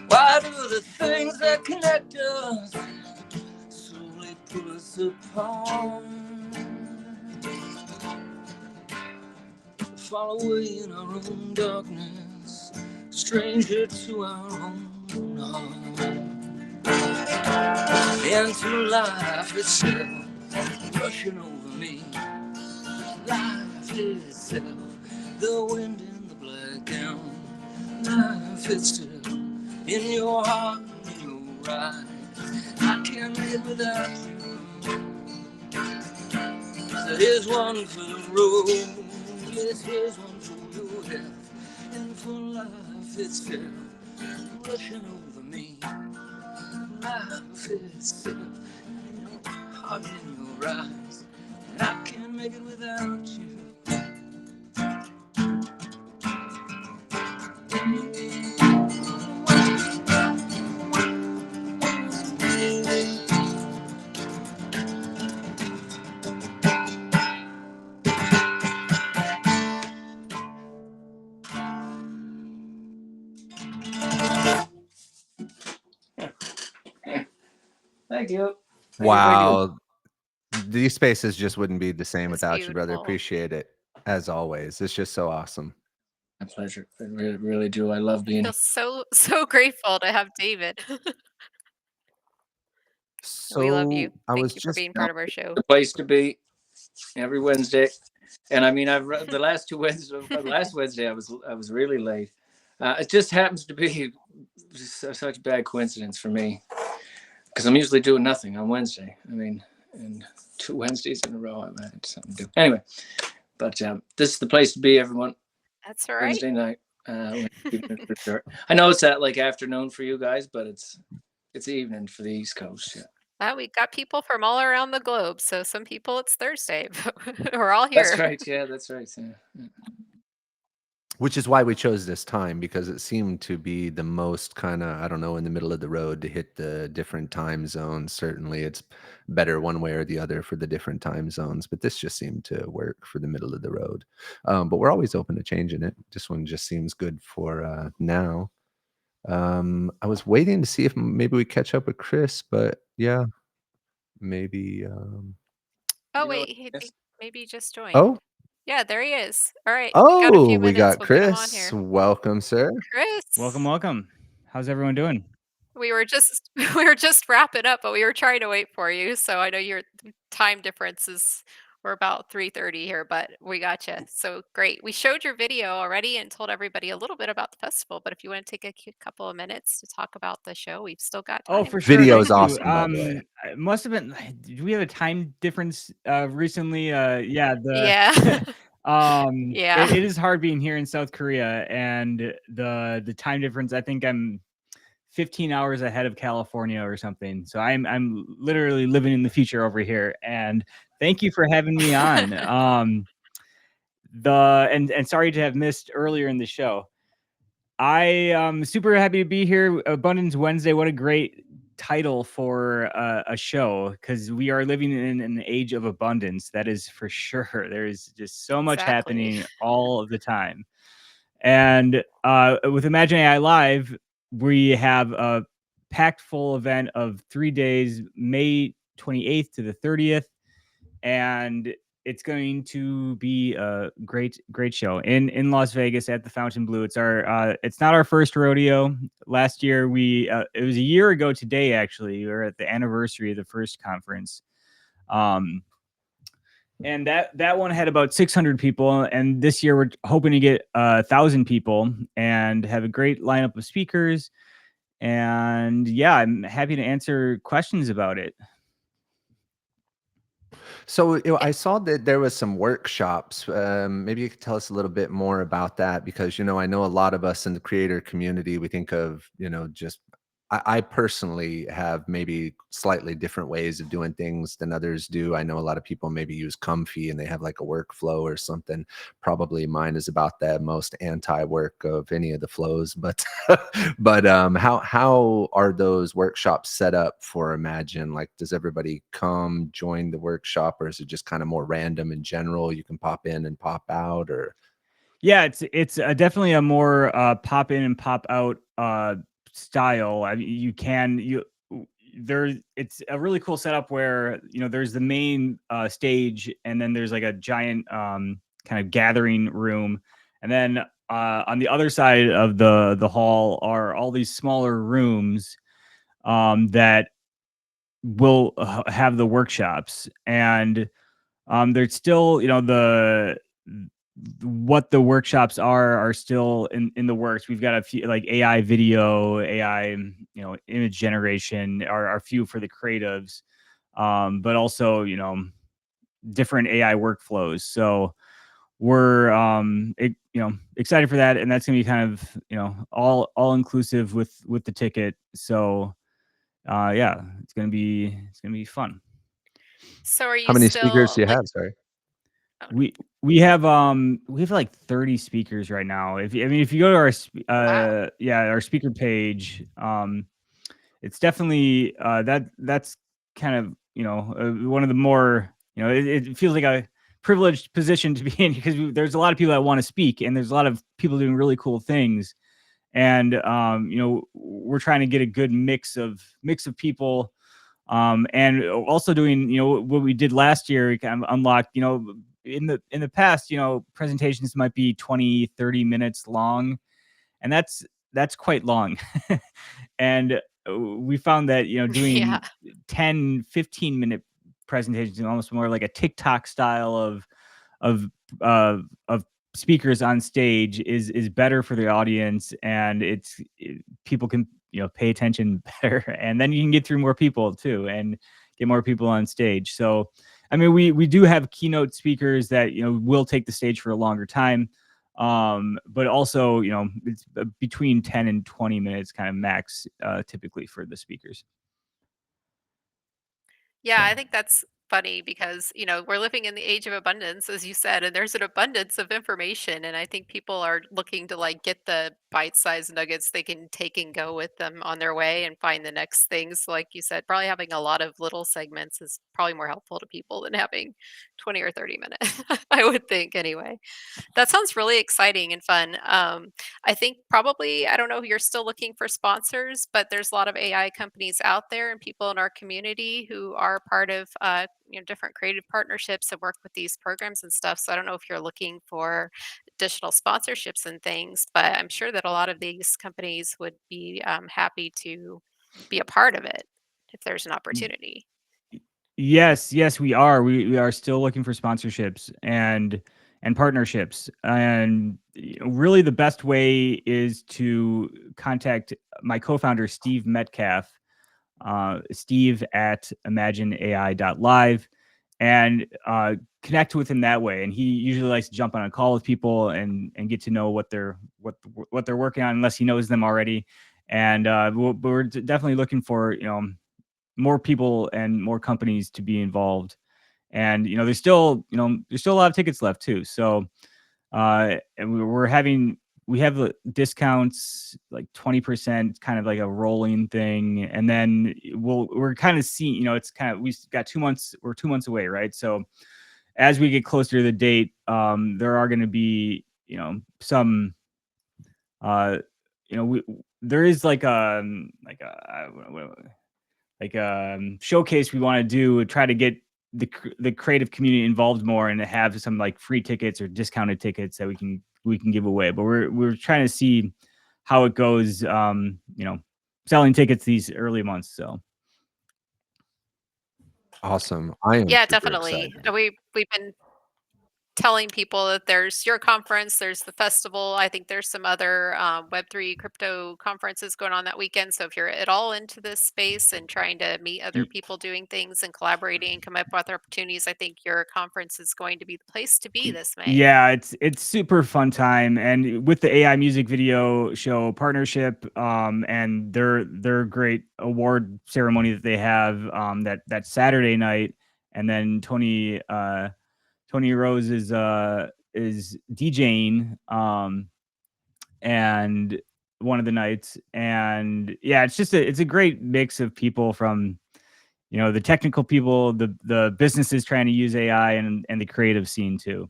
[SPEAKER 3] Why do the things that connect us slowly pull us apart? Fall away in our own darkness, stranger to our own heart. Into life itself, rushing over me. Life itself, the wind in the black gown. Life itself, in your heart, in your eyes. I can't live without you. So here's one for the road. Yes, here's one for your health. And for life itself, rushing over me. Life itself, in your heart, in your eyes. And I can't make it without you. Thank you.
[SPEAKER 1] Wow. These spaces just wouldn't be the same
[SPEAKER 2] It's
[SPEAKER 1] without you, brother.
[SPEAKER 2] beautiful.
[SPEAKER 1] Appreciate it as always. It's just so awesome.
[SPEAKER 3] My pleasure. I really, really do. I love
[SPEAKER 2] I
[SPEAKER 3] being
[SPEAKER 2] feel so grateful to have David. We love you.
[SPEAKER 1] So I
[SPEAKER 2] Thank
[SPEAKER 1] was
[SPEAKER 2] you for
[SPEAKER 1] just
[SPEAKER 2] being part of our show.
[SPEAKER 3] the place to be every Wednesday. And I mean, I've read the last two Wednesdays. Last Wednesday, I was really late. It just happens to be such a bad coincidence for me because I'm usually doing nothing on Wednesday. I mean, and 2 Wednesdays in a row, I've had something to do. Anyway, but this is the place to be, everyone.
[SPEAKER 2] That's all right.
[SPEAKER 3] Wednesday night. For sure. I know it's at like afternoon for you guys, but it's evening for the East Coast. Yeah.
[SPEAKER 2] We got people from all around the globe. So some people it's Thursday, but we're all
[SPEAKER 3] That's
[SPEAKER 2] here.
[SPEAKER 3] right. Yeah, that's right. Yeah.
[SPEAKER 1] Which is why we chose this time, because it seemed to be the most kind of, I don't know, in the middle of the road to hit the different time zones. Certainly it's better one way or the other for the different time zones, but this just seemed to work for the middle of the road. But we're always open to changing it. This one just seems good for now. I was waiting to see if maybe we catch up with Chris, but yeah, maybe.
[SPEAKER 2] Oh, wait. Maybe he just joined.
[SPEAKER 1] Oh,
[SPEAKER 2] Yeah, there he is. All right. We got a few
[SPEAKER 1] we
[SPEAKER 2] minutes.
[SPEAKER 1] got
[SPEAKER 2] We'll get him on
[SPEAKER 1] Chris.
[SPEAKER 2] here.
[SPEAKER 1] Welcome, sir.
[SPEAKER 2] Chris.
[SPEAKER 5] Welcome. How's everyone doing?
[SPEAKER 2] We were just wrapping up, but we were trying to wait for you. So I know your time differences were about 3:30 here, but we got you. So great. We showed your video already and told everybody a little bit about the festival. But if you want to take a couple of minutes to talk about the show, we've still got time.
[SPEAKER 5] Oh, for sure.
[SPEAKER 1] Video is
[SPEAKER 5] Thank you.
[SPEAKER 1] awesome, by the way.
[SPEAKER 5] It must have been. Do we have a time difference recently? Yeah.
[SPEAKER 2] Yeah. Yeah.
[SPEAKER 5] It is hard being here in South Korea, and the time difference. I think I'm 15 hours ahead of California or something. So I'm literally living in the future over here. And thank you for having me on. And sorry to have missed earlier in the show. I am super happy to be here. Abundance Wednesday. What a great title for a show, because we are living in an age of abundance. That is for sure. There is just so much happening all of the time. And with Imagine AI Live, we have a packed full event of 3 days, May 28th to the 30th. And it's going to be a great show in Las Vegas at the Fontainebleau. It's it's not our first rodeo. Last year it was a year ago today, actually. We were at the anniversary of the first conference. And that one had about 600 people. And this year we're hoping to get 1,000 people and have a great lineup of speakers. And yeah, I'm happy to answer questions about it.
[SPEAKER 1] So I saw that there was some workshops. Maybe you could tell us a little bit more about that, because I know a lot of us in the creator community, we think of just I personally have maybe slightly different ways of doing things than others do. I know a lot of people maybe use Comfy and they have like a workflow or something. Probably mine is about the most anti-work of any of the flows, but but how are those workshops set up for Imagine? Like, does everybody come join the workshop, or is it just kind of more random in general? You can pop in and pop out, or
[SPEAKER 5] Yeah, it's definitely a more pop in and pop out style. I mean, it's a really cool setup where there's the main stage, and then there's like a giant kind of gathering room, and then on the other side of the hall are all these smaller rooms that will have the workshops, and there's still what the workshops are still in the works. We've got a few like AI video, AI, image generation are few for the creatives, but also, different AI workflows. So we're, excited for that. And that's going to be kind of, all inclusive with the ticket. So, yeah, it's going to be fun.
[SPEAKER 2] So are you
[SPEAKER 1] how many speakers
[SPEAKER 2] still
[SPEAKER 1] do you
[SPEAKER 2] like,
[SPEAKER 1] have? Sorry.
[SPEAKER 5] We have like 30 speakers right now. If you go to our our speaker page, it's definitely that's kind of one of the more it feels like a privileged position to be in, because there's a lot of people that want to speak, and there's a lot of people doing really cool things, and we're trying to get a good mix of people, and also doing what we did last year. We kind of unlocked in the past, presentations might be 20-30 minutes long, and that's quite long. And we found that doing
[SPEAKER 2] Yeah.
[SPEAKER 5] 10-15 minute presentations is almost more like a TikTok style of speakers on stage is better for the audience, and people can pay attention better, and then you can get through more people too and get more people on stage. So I mean, we do have keynote speakers that will take the stage for a longer time, but also it's between 10 and 20 minutes kind of max typically for the speakers.
[SPEAKER 2] Yeah, I think that's funny because, we're living in the age of abundance, as you said, and there's an abundance of information. And I think people are looking to like get the bite-sized nuggets they can take and go with them on their way and find the next things. Like you said, probably having a lot of little segments is probably more helpful to people than having 20 or 30 minutes, I would think anyway. That sounds really exciting and fun. I think probably, I don't know if you're still looking for sponsors, but there's a lot of AI companies out there and people in our community who are part of different creative partnerships that work with these programs and stuff. So I don't know if you're looking for additional sponsorships and things, but I'm sure that a lot of these companies would be happy to be a part of it if there's an opportunity.
[SPEAKER 5] Yes, we are. We are still looking for sponsorships and partnerships. And really the best way is to contact my co-founder, Steve Metcalf, Steve at imagineai.live, and connect with him that way. And he usually likes to jump on a call with people and get to know what they're working on, unless he knows them already. And we're definitely looking for, more people and more companies to be involved. And there's still a lot of tickets left too. So and we have discounts like 20%, kind of like a rolling thing. And then we're kind of seeing, it's kind of, we're 2 months away, right? So as we get closer to the date, there are going to be some there is like a showcase we want to do, try to get the creative community involved more, and to have some like free tickets or discounted tickets that we can give away. But we're trying to see how it goes, selling tickets these early months. So
[SPEAKER 1] Awesome. I am
[SPEAKER 2] Yeah,
[SPEAKER 1] super
[SPEAKER 2] definitely.
[SPEAKER 1] excited.
[SPEAKER 2] We've been telling people that there's your conference, there's the festival. I think there's some other Web3 crypto conferences going on that weekend. So if you're at all into this space and trying to meet other people doing things and collaborating and come up with opportunities, I think your conference is going to be the place to be this May.
[SPEAKER 5] Yeah, it's super fun time, and with the AI music video show partnership, and their great award ceremony that they have, that Saturday night, and then Tony Rose is DJing, and one of the nights, and yeah, it's a great mix of people from, the technical people, the businesses trying to use AI, and the creative scene too.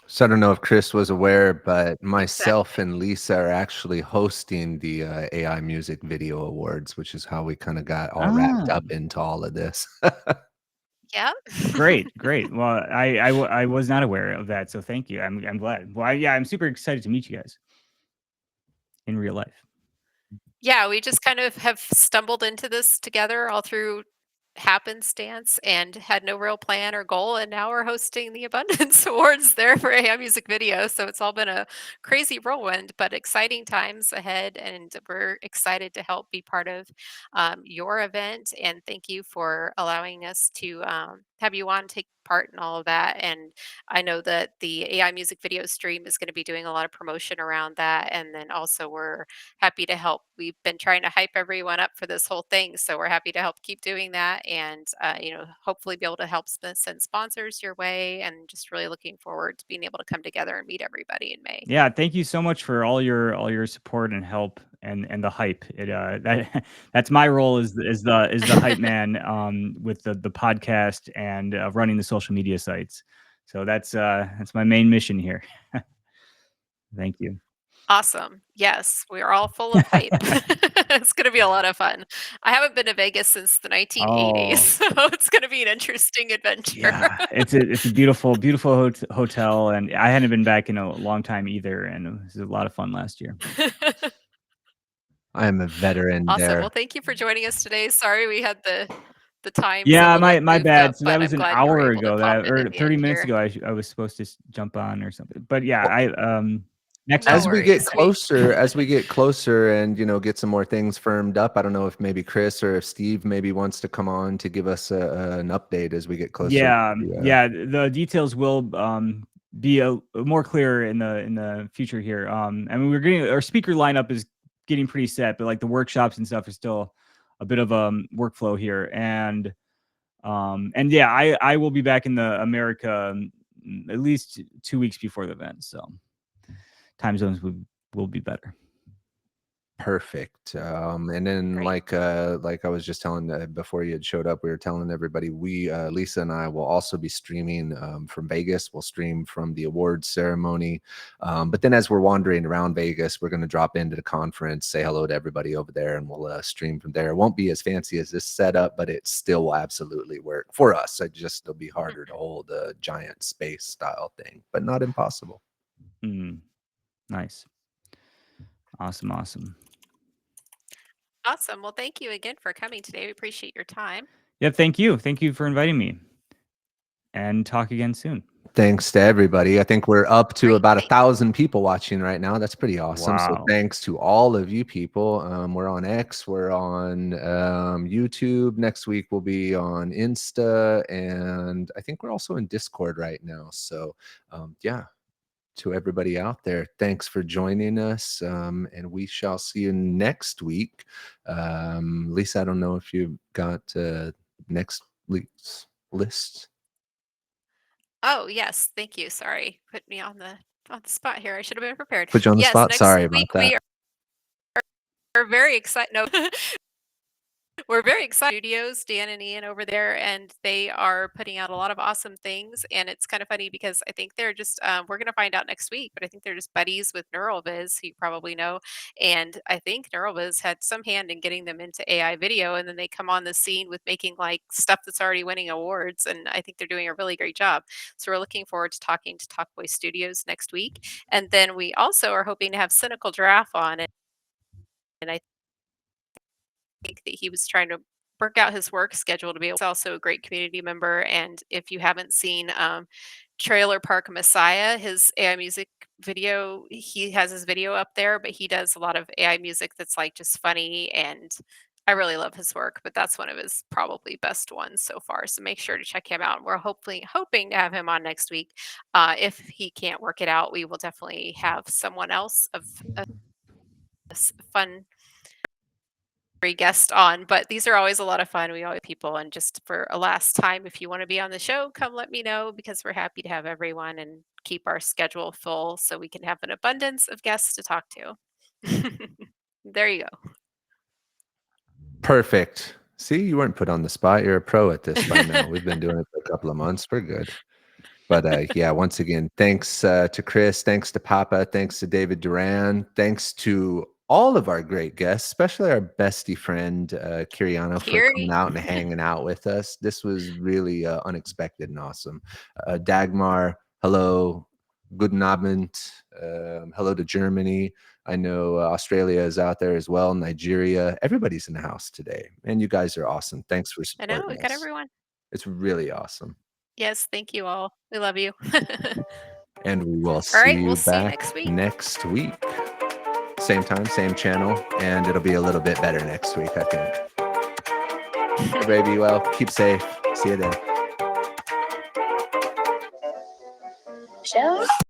[SPEAKER 1] So I don't know if Chris was aware, but myself and Lisa are actually hosting the AI Music Video Awards, which is how we kind of got all wrapped up into all of this.
[SPEAKER 2] Yeah.
[SPEAKER 5] Great. Well, I was not aware of that, so thank you. I'm glad. Well, yeah, I'm super excited to meet you guys in real life.
[SPEAKER 2] Yeah, we just kind of have stumbled into this together all through happenstance and had no real plan or goal. And now we're hosting the Abundance Awards there for AI music video. So it's all been a crazy whirlwind, but exciting times ahead. And we're excited to help be part of your event. And thank you for allowing us to have you on, take part in all of that. And I know that the AI music video stream is going to be doing a lot of promotion around that. And then also we're happy to help. We've been trying to hype everyone up for this whole thing, so we're happy to help keep doing that, and hopefully be able to help send sponsors your way, and just really looking forward to being able to come together and meet everybody in May.
[SPEAKER 5] Yeah, thank you so much for all your support and help and the hype. That's my role as the hype man, with the podcast and running the social media sites. So that's my main mission here. Thank you.
[SPEAKER 2] Awesome. Yes, we are all full of hype. It's going to be a lot of fun. I haven't been to Vegas since the 1980s, so it's going to be an interesting adventure.
[SPEAKER 5] Yeah, it's a beautiful hotel, and I hadn't been back in a long time either, and it was a lot of fun last year.
[SPEAKER 1] I am a veteran
[SPEAKER 2] Awesome.
[SPEAKER 1] there.
[SPEAKER 2] Well, thank you for joining us today. Sorry we had the times.
[SPEAKER 5] Yeah,
[SPEAKER 2] a little
[SPEAKER 5] my
[SPEAKER 2] moved
[SPEAKER 5] bad.
[SPEAKER 2] up,
[SPEAKER 5] So
[SPEAKER 2] but
[SPEAKER 5] that
[SPEAKER 2] I'm
[SPEAKER 5] was an
[SPEAKER 2] glad you were
[SPEAKER 5] hour
[SPEAKER 2] able to
[SPEAKER 5] ago
[SPEAKER 2] pop in
[SPEAKER 5] or
[SPEAKER 2] at the
[SPEAKER 5] 30
[SPEAKER 2] end
[SPEAKER 5] minutes
[SPEAKER 2] here.
[SPEAKER 5] ago. I was supposed to jump on or something. But yeah, next
[SPEAKER 2] No
[SPEAKER 1] as
[SPEAKER 5] time.
[SPEAKER 1] we get
[SPEAKER 2] worries.
[SPEAKER 1] closer and get some more things firmed up, I don't know if maybe Chris or if Steve maybe wants to come on to give us an update as we get closer.
[SPEAKER 5] Yeah, the details will be a more clear in the future here. I mean, we're getting our speaker lineup is getting pretty set, but like the workshops and stuff is still a bit of workflow here. And yeah, I will be back in the America at least 2 weeks before the event, so time zones will be better.
[SPEAKER 1] Perfect. And then like I was just telling before you had showed up, we were telling everybody Lisa and I will also be streaming from Vegas. We'll stream from the awards ceremony. But then as we're wandering around Vegas, we're going to drop into the conference, say hello to everybody over there, and we'll stream from there. It won't be as fancy as this setup, but it still will absolutely work for us. It'll be harder to hold a giant space style thing, but not impossible.
[SPEAKER 5] Nice. Awesome.
[SPEAKER 2] Awesome. Well, thank you again for coming today. We appreciate your time.
[SPEAKER 5] Yeah, thank you. Thank you for inviting me. And talk again soon.
[SPEAKER 1] Thanks to everybody. I think we're up to about 1,000 people watching right now. That's pretty awesome.
[SPEAKER 5] Wow.
[SPEAKER 1] So thanks to all of you people. We're on X, we're on YouTube. Next week we'll be on Insta, and I think we're also in Discord right now. So yeah, to everybody out there, thanks for joining us, and we shall see you next week. Lisa, I don't know if you got next week's list.
[SPEAKER 2] Oh, yes. Thank you. Sorry. Put me on the spot here. I should have been prepared.
[SPEAKER 1] Put you on the spot.
[SPEAKER 2] Next
[SPEAKER 1] Sorry about
[SPEAKER 2] week
[SPEAKER 1] that.
[SPEAKER 2] we are very excited. No. We're very excited. Studios, Dan and Ian over there, and they are putting out a lot of awesome things. And it's kind of funny because I think they're just, we're going to find out next week, but I think they're just buddies with NeuralViz, who you probably know. And I think NeuralViz had some hand in getting them into AI video. And then they come on the scene with making like stuff that's already winning awards. And I think they're doing a really great job. So we're looking forward to talking to Talkboy Studios next week. And then we also are hoping to have Cynical Giraffe on it. And I think that he was trying to work out his work schedule to be able. He's also a great community member, and if you haven't seen Trailer Park Messiah, his AI music video, he has his video up there, but he does a lot of AI music that's like just funny, and I really love his work, but that's one of his probably best ones so far. So make sure to check him out. We're hoping to have him on next week. If he can't work it out, we will definitely have someone else of a fun guest on, but these are always a lot of fun. We always people, and just for a last time, if you want to be on the show, come let me know, because we're happy to have everyone and keep our schedule full so we can have an abundance of guests to talk to. There you go.
[SPEAKER 1] Perfect. See, you weren't put on the spot. You're a pro at this by now. We've been doing it for a couple of months. We're good. But yeah, once again, thanks to Chris, thanks to Papa, thanks to David Doran, thanks to all of our great guests, especially our bestie friend Kiri for coming out and hanging out with us. This was really unexpected and awesome. Dagmar, hello. Guten Abend. Hello to Germany. I know Australia is out there as well. Nigeria. Everybody's in the house today. And you guys are awesome. Thanks for
[SPEAKER 2] I
[SPEAKER 1] supporting
[SPEAKER 2] know, we got
[SPEAKER 1] us.
[SPEAKER 2] everyone.
[SPEAKER 1] It's really awesome.
[SPEAKER 2] Yes, thank you all. We love you.
[SPEAKER 1] And we will
[SPEAKER 2] All
[SPEAKER 1] see
[SPEAKER 2] right,
[SPEAKER 1] you
[SPEAKER 2] we'll see you
[SPEAKER 1] back next week. Same time, same channel, and it'll be a little bit better next week, I think. Everybody be well. Keep safe. See you then.